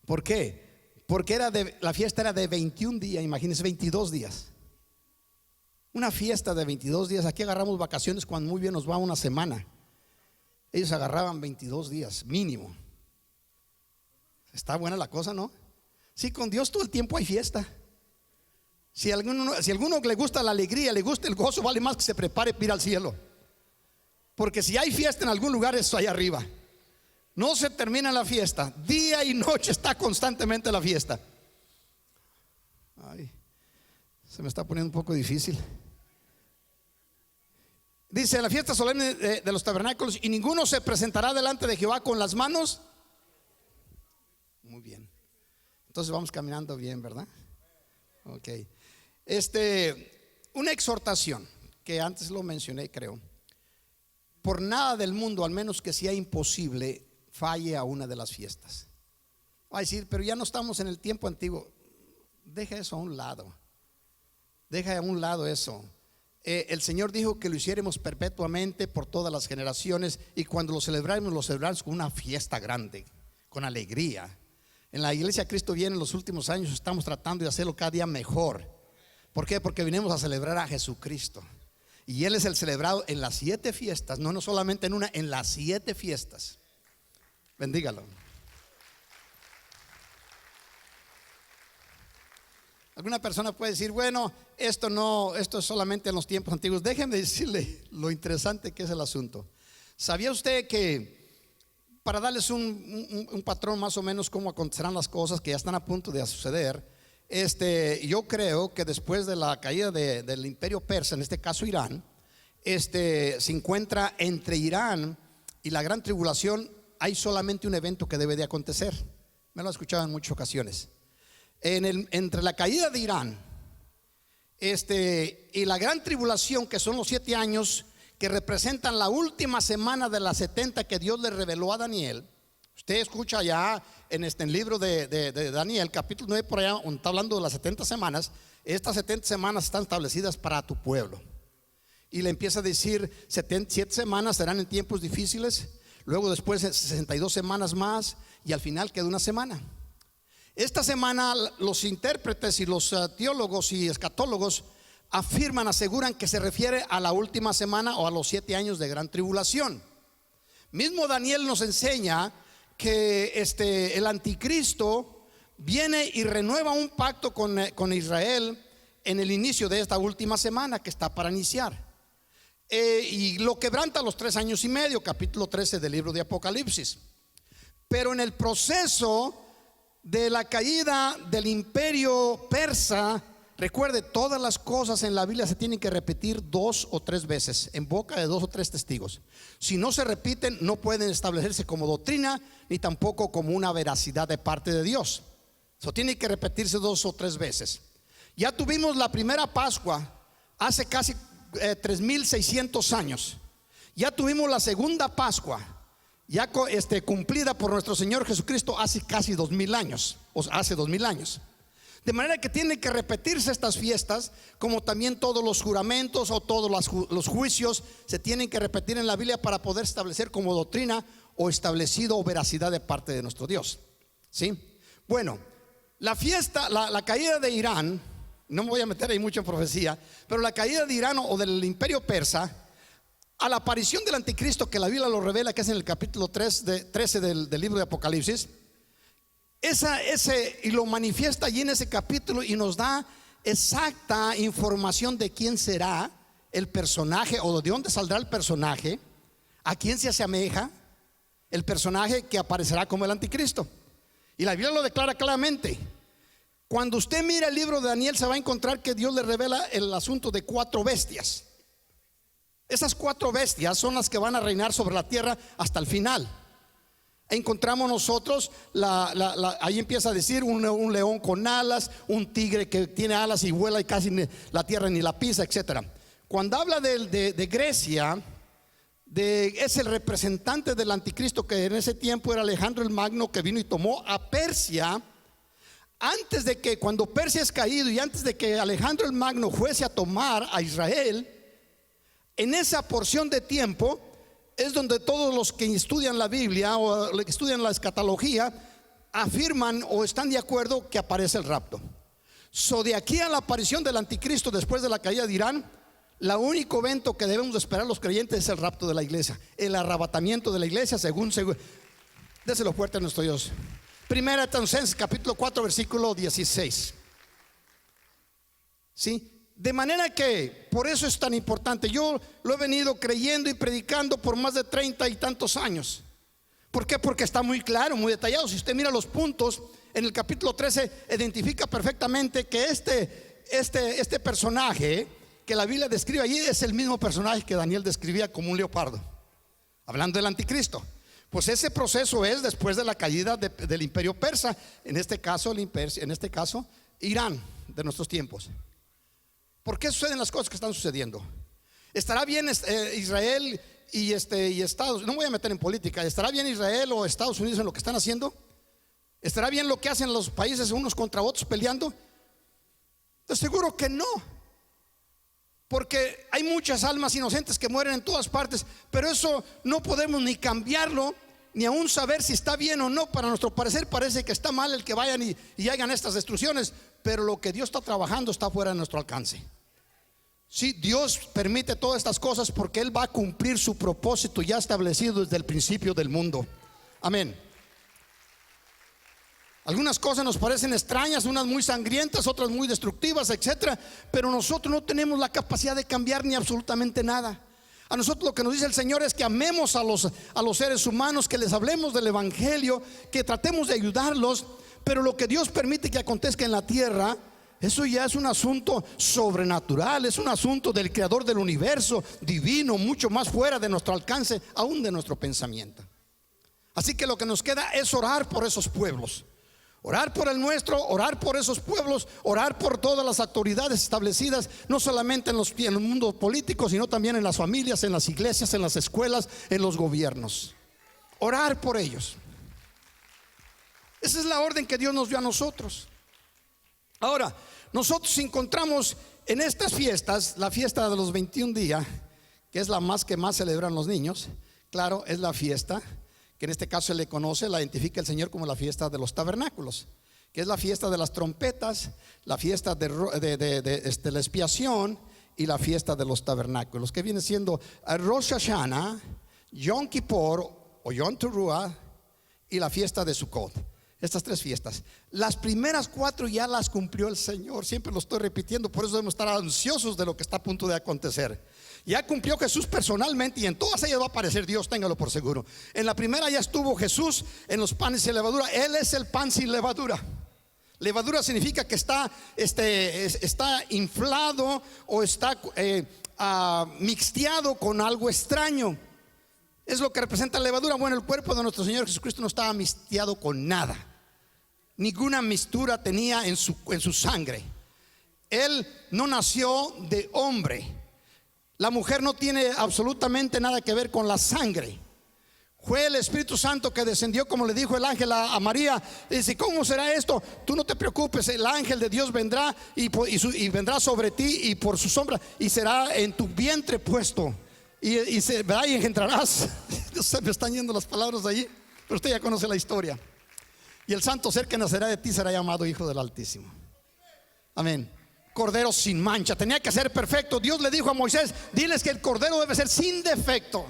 ¿Por qué? Porque la fiesta era de 21 días, imagínense, 22 días. Una fiesta de 22 días. Aquí agarramos vacaciones cuando muy bien nos va una semana. Ellos agarraban 22 días mínimo. Está buena la cosa, ¿no? Sí, con Dios todo el tiempo hay fiesta. Si a alguno le gusta la alegría, le gusta el gozo, vale más que se prepare para ir al cielo. Porque si hay fiesta en algún lugar, es allá arriba. No se termina la fiesta, día y noche está constantemente la fiesta. Ay, se me está poniendo un poco difícil. Dice: la fiesta solemne de los tabernáculos, y ninguno se presentará delante de Jehová con las manos. Muy bien. Entonces vamos caminando bien, ¿verdad? Ok. Una exhortación que antes lo mencioné, creo. Por nada del mundo, al menos que sea imposible, falle a una de las fiestas. Va a decir: pero ya no estamos en el tiempo antiguo. Deja eso a un lado. Deja a un lado eso. El Señor dijo que lo hiciéramos perpetuamente por todas las generaciones, y cuando lo celebramos con una fiesta grande, con alegría. En la iglesia Cristo Viene en los últimos años estamos tratando de hacerlo cada día mejor. ¿Por qué? Porque vinimos a celebrar a Jesucristo. Y Él es el celebrado en las 7 fiestas, no solamente en una, en las 7 fiestas. Bendígalo. Alguna persona puede decir: bueno, esto es solamente en los tiempos antiguos. Déjenme decirle lo interesante que es el asunto. ¿Sabía usted que, para darles un patrón más o menos cómo acontecerán las cosas que ya están a punto de suceder, yo creo que después de la caída del imperio persa, en este caso Irán, se encuentra entre Irán y la gran tribulación, hay solamente un evento que debe de acontecer. Me lo he escuchado en muchas ocasiones. Entre la caída de Irán y la gran tribulación, que son los 7 años que representan la última semana de las 70 que Dios le reveló a Daniel. Usted escucha ya en el libro de Daniel, capítulo 9, por allá, donde está hablando de las 70 semanas. Estas 70 semanas están establecidas para tu pueblo. Y le empieza a decir: 7 semanas serán en tiempos difíciles, luego después 62 semanas más, y al final queda una semana. Esta semana los intérpretes y los teólogos y escatólogos aseguran que se refiere a la última semana o a los 7 años de gran tribulación. Mismo Daniel nos enseña que el anticristo viene y renueva un pacto con Israel en el inicio de esta última semana que está para iniciar. Y lo quebranta a los 3 años y medio, capítulo 13 del libro de Apocalipsis. Pero en el proceso de la caída del imperio persa, recuerde, todas las cosas en la Biblia se tienen que repetir 2 o 3 veces en boca de 2 o 3 testigos. Si no se repiten, no pueden establecerse como doctrina ni tampoco como una veracidad de parte de Dios. Eso tiene que repetirse 2 o 3 veces. Ya tuvimos la primera Pascua hace casi 3600 años. Ya tuvimos la segunda Pascua ya cumplida por nuestro Señor Jesucristo hace casi 2000 años, o hace 2000 años. De manera que tienen que repetirse estas fiestas, como también todos los juramentos o todos los juicios se tienen que repetir en la Biblia para poder establecer como doctrina o establecido o veracidad de parte de nuestro Dios. ¿Sí? Bueno, la fiesta, la caída de Irán, no me voy a meter ahí mucho en profecía, pero la caída de Irán o del imperio persa, a la aparición del anticristo, que la Biblia lo revela, que es en el capítulo 13 del libro de Apocalipsis, y lo manifiesta allí en ese capítulo y nos da exacta información de quién será el personaje o de dónde saldrá el personaje, a quién se asemeja el personaje que aparecerá como el anticristo. Y la Biblia lo declara claramente. Cuando usted mira el libro de Daniel, se va a encontrar que Dios le revela el asunto de 4 bestias. Esas 4 bestias son las que van a reinar sobre la tierra hasta el final. Encontramos nosotros, ahí empieza a decir un león con alas, un tigre que tiene alas y vuela y casi la tierra ni la pisa, etc. Cuando habla de Grecia, es el representante del anticristo, que en ese tiempo era Alejandro el Magno, que vino y tomó a Persia. Antes de que, cuando Persia es caído y antes de que Alejandro el Magno fuese a tomar a Israel, en esa porción de tiempo es donde todos los que estudian la Biblia o que estudian la escatología afirman o están de acuerdo que aparece el rapto. De aquí a la aparición del anticristo después de la caída de Irán, el único evento que debemos esperar los creyentes es el rapto de la iglesia, el arrebatamiento de la iglesia según déselo fuerte a nuestro Dios. Primera de Tesalonicenses capítulo 4 versículo 16. ¿Sí? De manera que por eso es tan importante. Yo lo he venido creyendo y predicando por más de 30 y tantos años. ¿Por qué? Porque está muy claro, muy detallado. Si usted mira los puntos en el capítulo 13, identifica perfectamente que este personaje que la Biblia describe allí es el mismo personaje que Daniel describía como un leopardo, hablando del anticristo. Pues ese proceso es después de la caída del imperio persa, en este caso Irán de nuestros tiempos. ¿Por qué suceden las cosas que están sucediendo? ¿Estará bien Israel y Estados? No me voy a meter en política. ¿Estará bien Israel o Estados Unidos en lo que están haciendo? ¿Estará bien lo que hacen los países unos contra otros peleando? De seguro que no, porque hay muchas almas inocentes que mueren en todas partes. Pero eso no podemos ni cambiarlo, ni aún saber si está bien o no. Para nuestro parecer parece que está mal el que vayan y hagan estas destrucciones, pero lo que Dios está trabajando está fuera de nuestro alcance. Sí, Dios permite todas estas cosas porque Él va a cumplir su propósito ya establecido desde el principio del mundo. Amén. Algunas cosas nos parecen extrañas, unas muy sangrientas, otras muy destructivas, etcétera, pero nosotros no tenemos la capacidad de cambiar ni absolutamente nada. A nosotros lo que nos dice el Señor es que amemos a los seres humanos, que les hablemos del evangelio, que tratemos de ayudarlos. Pero lo que Dios permite que acontezca en la tierra, eso ya es un asunto sobrenatural, es un asunto del creador del universo, divino, mucho más fuera de nuestro alcance, aún de nuestro pensamiento. Así que lo que nos queda es orar por esos pueblos, orar por el nuestro, orar por esos pueblos, orar por todas las autoridades establecidas, no solamente en el mundo político, sino también en las familias, en las iglesias, en las escuelas, en los gobiernos. Orar por ellos. Esa es la orden que Dios nos dio a nosotros. Ahora, nosotros encontramos en estas fiestas, la fiesta de los 21 días, que es la que más celebran los niños. Claro, es la fiesta que en este caso se le conoce, la identifica el Señor como la fiesta de los tabernáculos, que es la fiesta de las trompetas, la fiesta de la expiación y la fiesta de los tabernáculos, que viene siendo Rosh Hashanah, Yom Kippur o Yom Teruah y la fiesta de Sukkot. Estas 3 fiestas. Las primeras 4 ya las cumplió el Señor. Siempre lo estoy repitiendo, por eso debemos estar ansiosos de lo que está a punto de acontecer. Ya cumplió Jesús personalmente y en todas ellas va a aparecer Dios, téngalo por seguro. En la primera ya estuvo Jesús en los panes sin levadura. Él es el pan sin levadura. Levadura significa que está inflado o está mixteado con algo extraño. Es lo que representa la levadura. Bueno, el cuerpo de nuestro Señor Jesucristo no estaba mixteado con nada. Ninguna mixtura tenía en su sangre. Él no nació de hombre. La mujer no tiene absolutamente nada que ver con la sangre. Fue el Espíritu Santo que descendió, como le dijo el ángel a María. Dice: ¿cómo será esto? Tú no te preocupes, el ángel de Dios vendrá y vendrá sobre ti y por su sombra, y será en tu vientre puesto. Y engendrarás. Se me están yendo las palabras de allí, pero usted ya conoce la historia. Y el santo ser que nacerá de ti será llamado Hijo del Altísimo. Amén. Cordero sin mancha. Tenía que ser perfecto. Dios le dijo a Moisés: diles que el cordero debe ser sin defecto.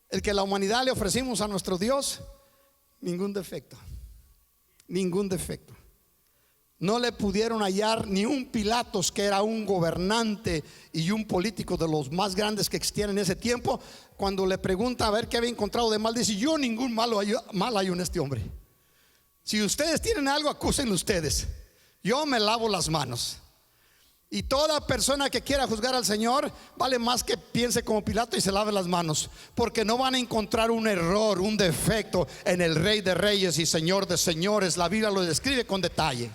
El que la humanidad le ofrecimos a nuestro Dios, ningún defecto. Ningún defecto. No le pudieron hallar ni un Pilatos, que era un gobernante y un político de los más grandes que existían en ese tiempo. Cuando le pregunta a ver qué había encontrado de mal, dice: yo ningún mal hay en este hombre. Si ustedes tienen algo, acusen ustedes. Yo me lavo las manos. Y toda persona que quiera juzgar al Señor, vale más que piense como Pilato y se lave las manos, porque no van a encontrar un error, un defecto en el Rey de Reyes y Señor de Señores. La Biblia lo describe con detalle.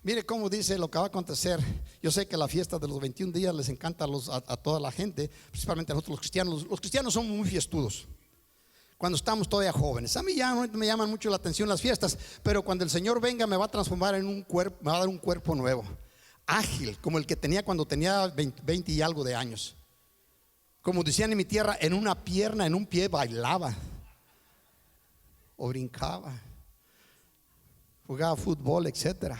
Mire cómo dice lo que va a acontecer. Yo sé que la fiesta de los 21 días les encanta a toda la gente, principalmente a nosotros los cristianos. Los cristianos somos muy fiestudos cuando estamos todavía jóvenes. A mí ya no me llaman mucho la atención las fiestas, pero cuando el Señor venga me va a transformar en un cuerpo, me va a dar un cuerpo nuevo, ágil, como el que tenía cuando tenía 20 y algo de años. Como decían en mi tierra, en una pierna, en un pie bailaba o brincaba, jugaba fútbol, etcétera.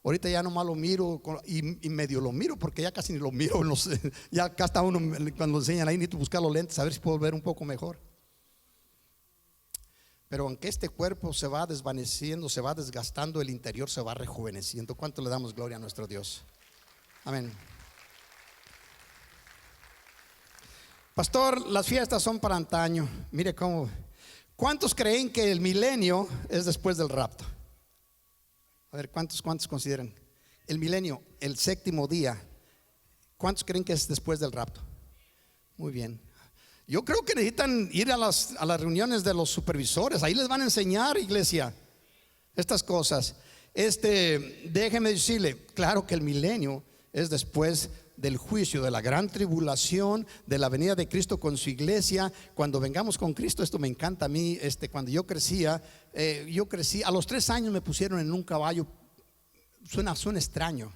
Ahorita ya nomás lo miro y medio lo miro, porque ya casi ni lo miro. No sé, ya acá está uno, cuando enseñan ahí, necesito buscar los lentes a ver si puedo ver un poco mejor. Pero aunque este cuerpo se va desvaneciendo, se va desgastando, el interior se va rejuveneciendo. ¿Cuánto le damos gloria a nuestro Dios? Amén. Pastor, las fiestas son para antaño. Mire cómo. ¿Cuántos creen que el milenio es después del rapto? A ver, ¿cuántos consideran? El milenio, el 7º día, ¿cuántos creen que es después del rapto? Muy bien. Yo creo que necesitan ir a las reuniones de los supervisores. Ahí les van a enseñar, iglesia, estas cosas. Déjeme decirle, claro que el milenio es después del juicio, de la gran tribulación, de la venida de Cristo con su iglesia. Cuando vengamos con Cristo, esto me encanta a mí. Cuando yo crecí, a los 3 años me pusieron en un caballo. Suena extraño.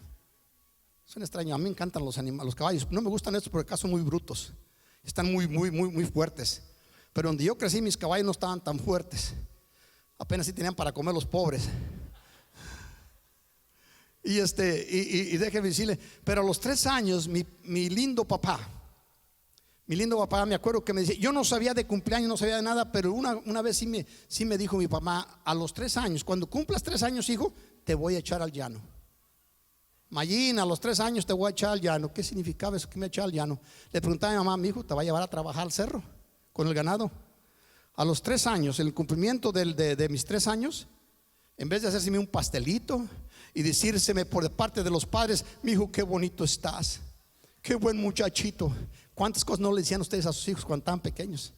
Suena extraño. A mí me encantan los caballos. No me gustan estos porque acá son muy brutos. Están muy fuertes. Pero donde yo crecí, mis caballos no estaban tan fuertes. Apenas si tenían para comer los pobres. Y déjeme decirle, pero a los 3 años mi lindo papá, me acuerdo que me decía, yo no sabía de cumpleaños, no sabía de nada, pero una vez sí me dijo mi papá: a los 3 años, cuando cumplas 3 años, hijo, te voy a echar al llano. Mayín, a los 3 años te voy a echar al llano. ¿Qué significaba eso, que me echaba al llano? Le preguntaba a mi mamá: mi hijo, ¿te va a llevar a trabajar al cerro con el ganado? A los 3 años, en el cumplimiento de mis 3 años, en vez de hacérseme un pastelito y decírseme por parte de los padres: mi hijo, qué bonito estás, qué buen muchachito. ¿Cuántas cosas no le decían ustedes a sus hijos cuando estaban pequeños?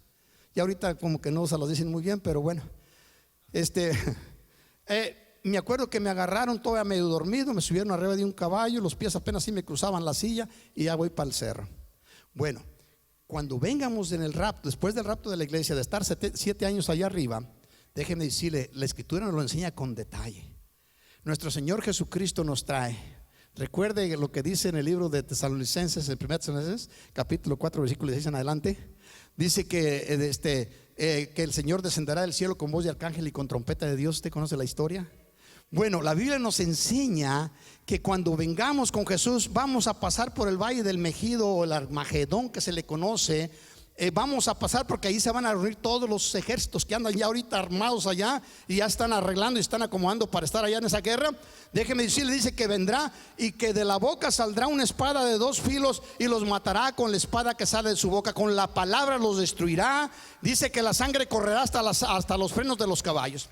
Y ahorita como que no se las dicen muy bien, pero bueno. Me acuerdo que me agarraron todavía medio dormido, me subieron arriba de un caballo, los pies apenas sí me cruzaban la silla y ya voy para el cerro. Bueno, cuando vengamos en el rapto, después del rapto de la iglesia, de estar 7 años allá arriba, déjenme decirle, la escritura nos lo enseña con detalle. Nuestro Señor Jesucristo nos trae. Recuerde lo que dice en el libro de Tesalonicenses, el 1 Tesalonicenses, capítulo 4, versículo 16 en adelante. Dice que el Señor descenderá del cielo con voz de arcángel y con trompeta de Dios. ¿Usted conoce la historia? Bueno, la Biblia nos enseña que cuando vengamos con Jesús vamos a pasar por el valle del Megido o el Armagedón que se le conoce. Vamos a pasar porque ahí se van a reunir todos los ejércitos que andan ya ahorita armados allá y ya están arreglando y están acomodando para estar allá en esa guerra. Déjeme decirle, dice que vendrá y que de la boca saldrá una espada de 2 filos y los matará con la espada que sale de su boca, con la palabra los destruirá. Dice que la sangre correrá hasta los frenos de los caballos.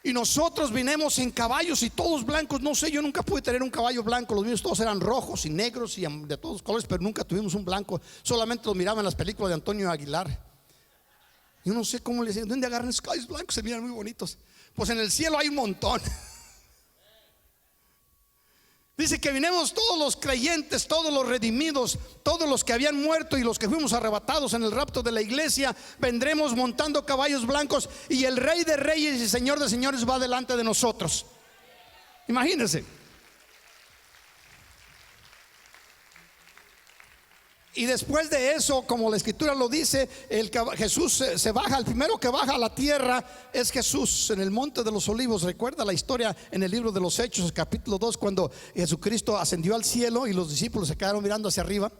Y nosotros vinimos en caballos y todos blancos. No sé, yo nunca pude tener un caballo blanco. Los míos todos eran rojos y negros y de todos colores, pero nunca tuvimos un blanco. Solamente los miraba en las películas de Antonio Aguilar. Yo no sé cómo les decían, ¿dónde agarran esos caballos blancos? Se miran muy bonitos. Pues en el cielo hay un montón. Dice que vinimos todos los creyentes, todos los redimidos, todos los que habían muerto y los que fuimos arrebatados en el rapto de la iglesia. Vendremos montando caballos blancos y el Rey de Reyes y Señor de Señores va delante de nosotros. Imagínense. Y después de eso, como la escritura lo dice, Jesús se baja. El primero que baja a la tierra es Jesús en el monte de los olivos. Recuerda la historia en el libro de los Hechos, capítulo 2, cuando Jesucristo ascendió al cielo y los discípulos se quedaron mirando hacia arriba.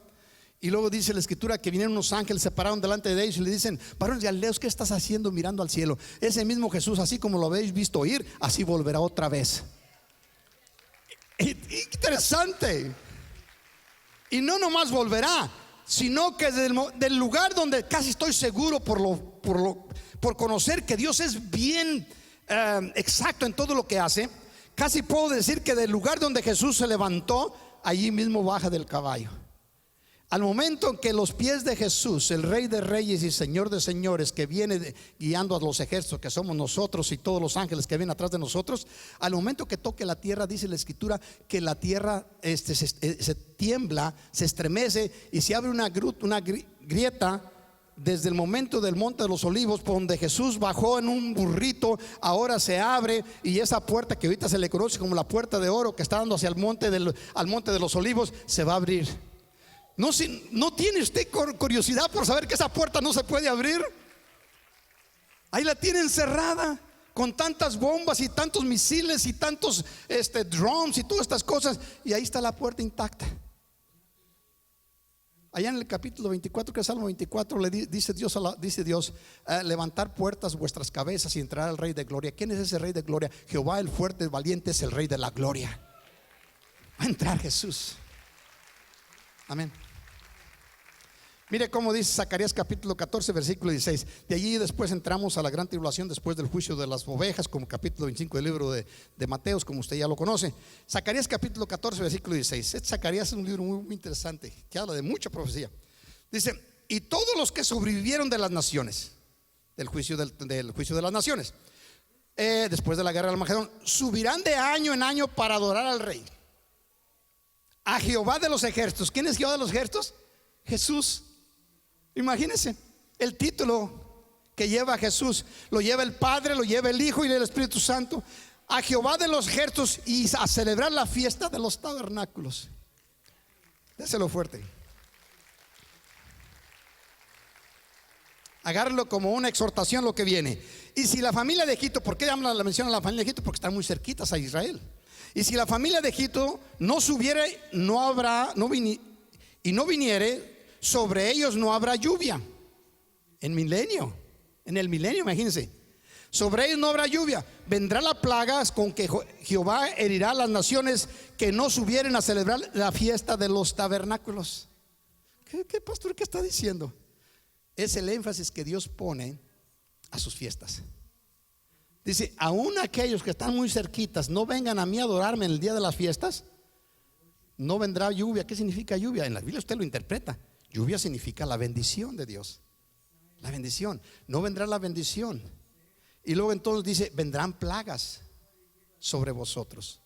Y luego dice la escritura que vinieron unos ángeles, se pararon delante de ellos y le dicen: varones de Galileos, ¿qué estás haciendo mirando al cielo? Ese mismo Jesús, así como lo habéis visto ir, así volverá otra vez. Interesante. Y no nomás volverá, sino que del lugar donde casi estoy seguro por conocer que Dios es bien exacto en todo lo que hace, casi puedo decir que del lugar donde Jesús se levantó, allí mismo baja del caballo. Al momento en que los pies de Jesús, el Rey de Reyes y Señor de Señores, que viene guiando a los ejércitos que somos nosotros y todos los ángeles que vienen atrás de nosotros, al momento que toque la tierra, dice la escritura que la tierra se tiembla, se estremece y se abre una grieta. Desde el momento del monte de los olivos, por donde Jesús bajó en un burrito, ahora se abre y esa puerta que ahorita se le conoce como la puerta de oro, que está dando hacia el monte de los olivos, se va a abrir. ¿No tiene usted curiosidad por saber que esa puerta no se puede abrir? Ahí la tienen cerrada con tantas bombas y tantos misiles y tantos drones y todas estas cosas, y ahí está la puerta intacta. Allá en el capítulo 24, que es Salmo 24, le dice Dios, levantar puertas vuestras cabezas y entrar al Rey de Gloria. ¿Quién es ese Rey de Gloria? Jehová el fuerte, el valiente, es el Rey de la Gloria. Va a entrar Jesús. Amén. Mire cómo dice Zacarías capítulo 14 versículo 16. De allí después entramos a la gran tribulación, después del juicio de las ovejas, como capítulo 25 del libro de Mateos, como usted ya lo conoce. Zacarías capítulo 14 versículo 16. Zacarías es un libro muy interesante que habla de mucha profecía. Dice: y todos los que sobrevivieron de las naciones, del juicio de las naciones, después de la guerra del Armagedón, subirán de año en año para adorar al Rey, a Jehová de los ejércitos. ¿Quién es Jehová de los ejércitos? Jesús. Imagínense el título que lleva Jesús. Lo lleva el Padre, lo lleva el Hijo y el Espíritu Santo. A Jehová de los ejércitos y a celebrar la fiesta de los tabernáculos. Déselo fuerte. Agárralo como una exhortación lo que viene. Y si la familia de Egipto, ¿por qué la menciona la familia de Egipto? Porque están muy cerquitas a Israel. Y si la familia de Egipto no subiere, y no viniere, sobre ellos no habrá lluvia. En el milenio, imagínense. Sobre ellos no habrá lluvia. Vendrá la plaga con que Jehová herirá a las naciones que no subieren a celebrar la fiesta de los tabernáculos. ¿Qué pastor, qué está diciendo? Es el énfasis que Dios pone a sus fiestas. Dice: aún aquellos que están muy cerquitas, no vengan a mí a adorarme en el día de las fiestas. No vendrá lluvia. ¿Qué significa lluvia? En la Biblia usted lo interpreta. Lluvia significa la bendición de Dios. La bendición. No vendrá la bendición. Y luego entonces dice: vendrán plagas sobre vosotros.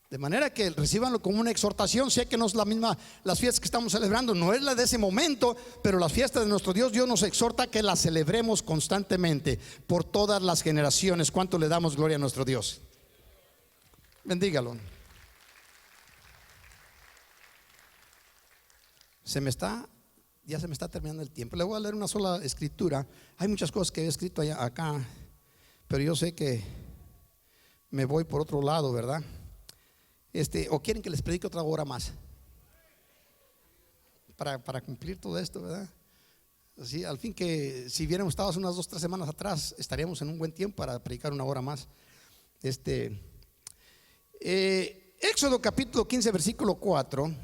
De manera que recibanlo como una exhortación. Sé que no es la misma, las fiestas que estamos celebrando no es la de ese momento, pero las fiestas de nuestro Dios nos exhorta que las celebremos constantemente por todas las generaciones. ¿Cuánto le damos gloria a nuestro Dios? Bendígalo. Ya se me está terminando el tiempo. Le voy a leer una sola escritura. Hay muchas cosas que he escrito acá, pero yo sé que me voy por otro lado, ¿verdad? O quieren que les predique otra hora más para cumplir todo esto, ¿verdad? Así, al fin que si hubiéramos estado hace unas 2 o 3 semanas atrás, estaríamos en un buen tiempo para predicar una hora más. Éxodo capítulo 15 versículo 4.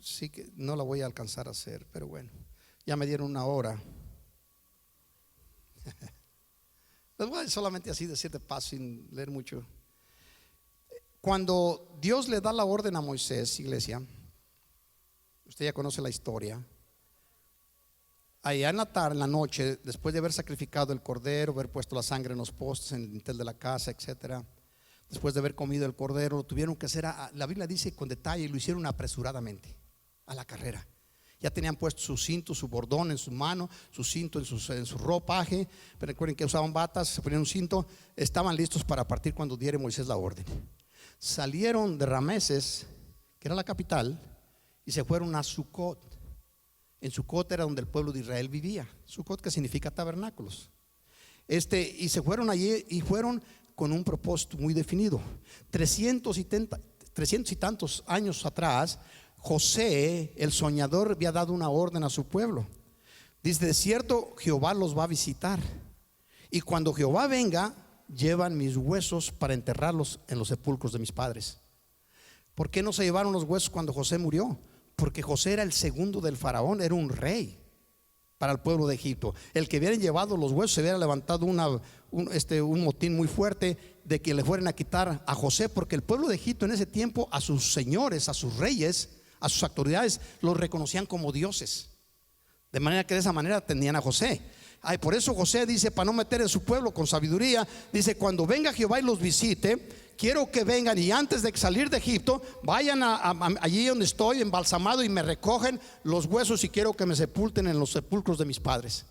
Sí que no la voy a alcanzar a hacer, pero bueno, ya me dieron una hora. Les voy a solamente así decir de paso sin leer mucho. Cuando Dios le da la orden a Moisés, iglesia, usted ya conoce la historia. Allá en la tarde, en la noche, después de haber sacrificado el cordero, haber puesto la sangre en los postes, en el dintel de la casa, etcétera, después de haber comido el cordero, lo tuvieron que hacer, la Biblia dice con detalle, y lo hicieron apresuradamente, a la carrera. Ya tenían puesto su cinto, su bordón en su mano, su cinto en su ropaje. Pero recuerden que usaban batas, se ponían un cinto. Estaban listos para partir cuando diera Moisés la orden. Salieron de Rameses, que era la capital, y se fueron a Sucot. En Sucot era donde el pueblo de Israel vivía. Sucot, que significa tabernáculos. Y se fueron allí y fueron con un propósito muy definido. 300 y tantos años atrás, José, el soñador, había dado una orden a su pueblo. Dice: de cierto, Jehová los va a visitar, y cuando Jehová venga, llevan mis huesos para enterrarlos en los sepulcros de mis padres. ¿Por qué no se llevaron los huesos cuando José murió? Porque José era el segundo del faraón, era un rey para el pueblo de Egipto. El que hubieran llevado los huesos, se hubiera levantado un motín muy fuerte de que le fueran a quitar a José, porque el pueblo de Egipto en ese tiempo a sus señores, a sus reyes, a sus autoridades, los reconocían como dioses. De manera que de esa manera tenían a José. Por eso José dice, para no meter en su pueblo con sabiduría, dice: cuando venga Jehová y los visite, quiero que vengan y antes de salir de Egipto vayan allí donde estoy embalsamado y me recogen los huesos, y quiero que me sepulten en los sepulcros de mis padres.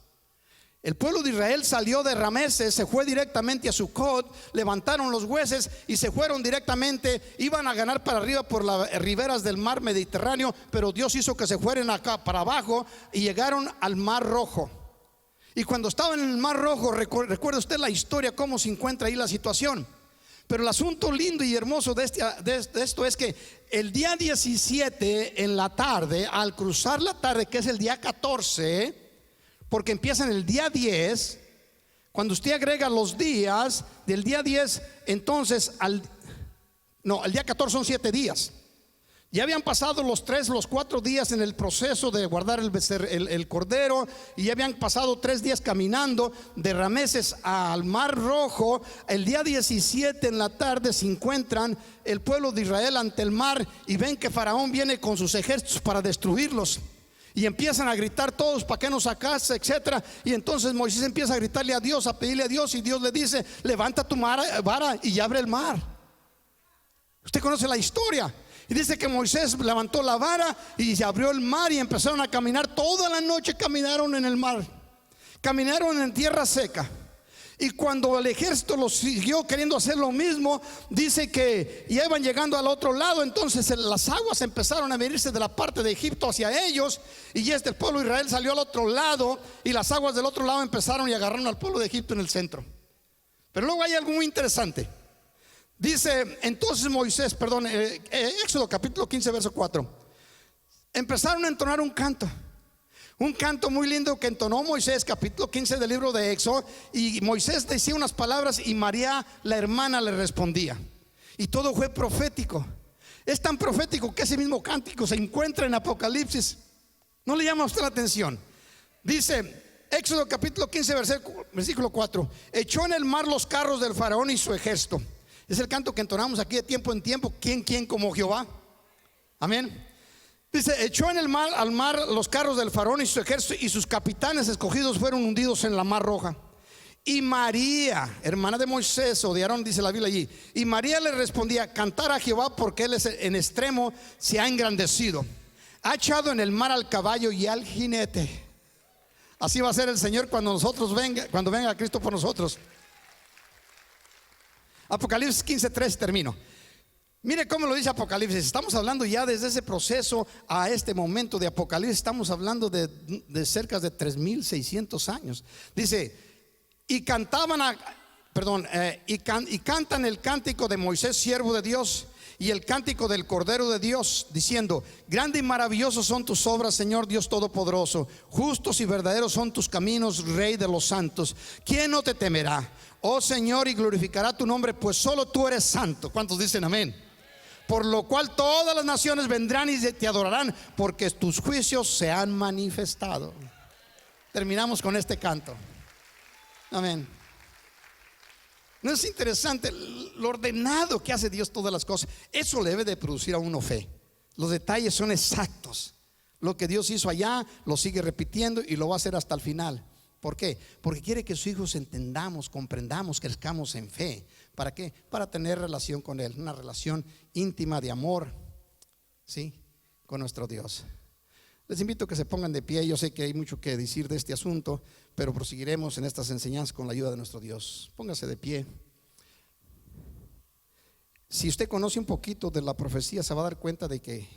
El pueblo de Israel salió de Rameses, se fue directamente a Sucot, levantaron los huesos y se fueron directamente. Iban a ganar para arriba por las riberas del mar Mediterráneo, pero Dios hizo que se fueran acá para abajo y llegaron al Mar Rojo. Y cuando estaban en el Mar Rojo, recuerda usted la historia, cómo se encuentra ahí la situación. Pero el asunto lindo y hermoso de esto es que el día 17 en la tarde, al cruzar la tarde, que es el día 14, porque empiezan el día 10, cuando usted agrega los días del día 10, entonces el día 14 son 7 días. Ya habían pasado los 4 días en el proceso de guardar el cordero, y ya habían pasado 3 días caminando de Rameses al Mar Rojo. El día 17 en la tarde se encuentran el pueblo de Israel ante el mar y ven que Faraón viene con sus ejércitos para destruirlos. Y empiezan a gritar todos: ¿para qué nos sacaste?, etcétera. Y entonces Moisés empieza a gritarle a Dios, a pedirle a Dios, y Dios le dice: levanta tu vara y abre el mar. Usted conoce la historia. Y dice que Moisés levantó la vara y se abrió el mar, y empezaron a caminar. Toda la noche caminaron en el mar, caminaron en tierra seca. Y cuando el ejército los siguió queriendo hacer lo mismo, dice que ya iban llegando al otro lado. Entonces las aguas empezaron a venirse de la parte de Egipto hacia ellos, y el pueblo de Israel salió al otro lado, y las aguas del otro lado empezaron y agarraron al pueblo de Egipto en el centro. Pero luego hay algo muy interesante. Dice entonces Moisés, Éxodo capítulo 15 verso 4. Empezaron a entonar un canto muy lindo que entonó Moisés, capítulo 15 del libro de Éxodo. Y Moisés decía unas palabras y María, la hermana, le respondía. Y todo fue profético. Es tan profético que ese mismo cántico se encuentra en Apocalipsis. ¿No le llama a usted la atención? Dice Éxodo capítulo 15 versículo 4: echó en el mar los carros del faraón y su ejército. Es el canto que entonamos aquí de tiempo en tiempo. ¿Quién como Jehová? Amén. Dice: echó en el mar, al mar, los carros del faraón y su ejército, y sus capitanes escogidos fueron hundidos en la mar roja. Y María, hermana de Moisés o de Aarón, dice la Biblia allí, y María le respondía: cantar a Jehová, porque él en extremo se ha engrandecido. Ha echado en el mar al caballo y al jinete. Así va a ser el Señor cuando venga Cristo por nosotros. Apocalipsis 15:3, termino. Mire cómo lo dice Apocalipsis. Estamos hablando ya desde ese proceso a este momento de Apocalipsis. Estamos hablando de cerca de 3600 años. Dice, y cantaban y cantan el cántico de Moisés, siervo de Dios, y el cántico del Cordero de Dios, diciendo: grande y maravillosos son tus obras, Señor Dios Todopoderoso. Justos y verdaderos son tus caminos, Rey de los santos. ¿Quién no te temerá, oh Señor, y glorificará tu nombre? Pues solo tú eres santo. ¿Cuántos dicen amén? Por lo cual todas las naciones vendrán y te adorarán, porque tus juicios se han manifestado. Terminamos con este canto. Amén. ¿No es interesante lo ordenado que hace Dios todas las cosas? Eso le debe de producir a uno fe. Los detalles son exactos. Lo que Dios hizo allá lo sigue repitiendo y lo va a hacer hasta el final. ¿Por qué? Porque quiere que sus hijos entendamos, comprendamos, crezcamos en fe. ¿Para qué? Para tener relación con Él, una relación íntima de amor, ¿sí?, con nuestro Dios. Les invito a que se pongan de pie. Yo sé que hay mucho que decir de este asunto, pero proseguiremos en estas enseñanzas con la ayuda de nuestro Dios. Póngase de pie. Si usted conoce un poquito de la profecía, se va a dar cuenta de que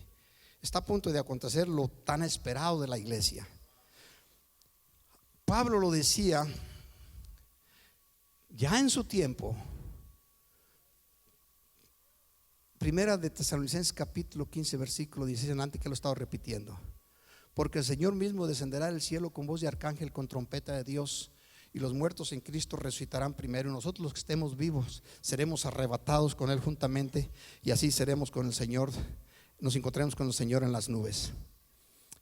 está a punto de acontecer lo tan esperado de la iglesia. Pablo lo decía ya en su tiempo. Primera de Tesalonicenses capítulo 15 versículo 16 antes, que lo he estado repitiendo. Porque el Señor mismo descenderá del cielo con voz de arcángel, con trompeta de Dios, y los muertos en Cristo resucitarán primero. Y nosotros, los que estemos vivos, seremos arrebatados con Él juntamente, y así seremos con el Señor, nos encontraremos con el Señor en las nubes.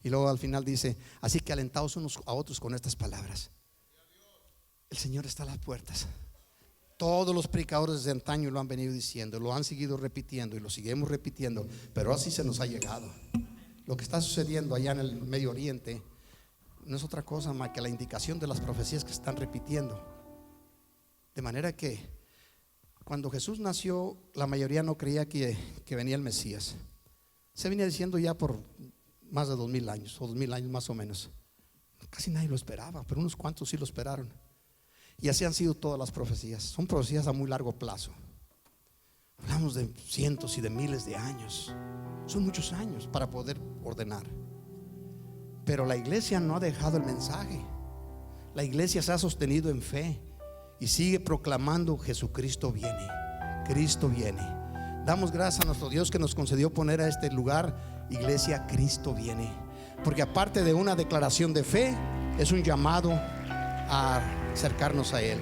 Y luego al final dice: así que alentaos unos a otros con estas palabras. El Señor está a las puertas. Todos los predicadores de antaño lo han venido diciendo, lo han seguido repitiendo y lo seguimos repitiendo, pero así se nos ha llegado. Lo que está sucediendo allá en el Medio Oriente no es otra cosa más que la indicación de las profecías que se están repitiendo. De manera que cuando Jesús nació, la mayoría no creía que venía el Mesías. Se venía diciendo ya por más de 2000 años, o 2000 años más o menos. Casi nadie lo esperaba, pero unos cuantos sí lo esperaron. Y así han sido todas las profecías. Son profecías a muy largo plazo. Hablamos de cientos y de miles de años. Son muchos años para poder ordenar. Pero la iglesia no ha dejado el mensaje. La iglesia se ha sostenido en fe y sigue proclamando: Jesucristo viene, Cristo viene. Damos gracias a nuestro Dios que nos concedió poner a este lugar Iglesia Cristo Viene, porque aparte de una declaración de fe, es un llamado a acercarnos a Él.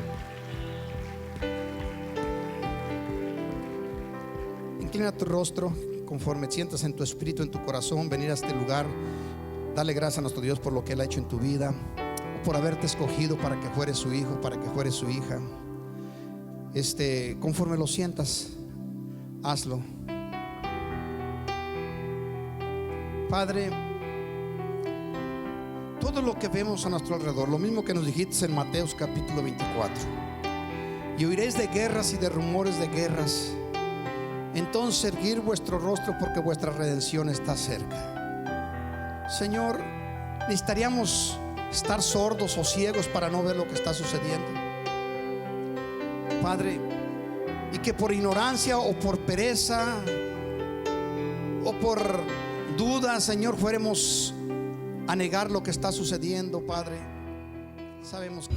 Inclina tu rostro conforme sientas en tu espíritu, en tu corazón, venir a este lugar. Dale gracias a nuestro Dios por lo que Él ha hecho en tu vida, por haberte escogido para que fueres su hijo, para que fueres su hija. Conforme lo sientas, hazlo. Padre, todo lo que vemos a nuestro alrededor, lo mismo que nos dijiste en Mateos capítulo 24: y oiréis de guerras y de rumores de guerras, entonces erguid vuestro rostro, porque vuestra redención está cerca. Señor, necesitaríamos estar sordos o ciegos para no ver lo que está sucediendo, Padre, y que por ignorancia o por pereza o por duda, Señor, fuéramos a negar lo que está sucediendo, Padre. Sabemos que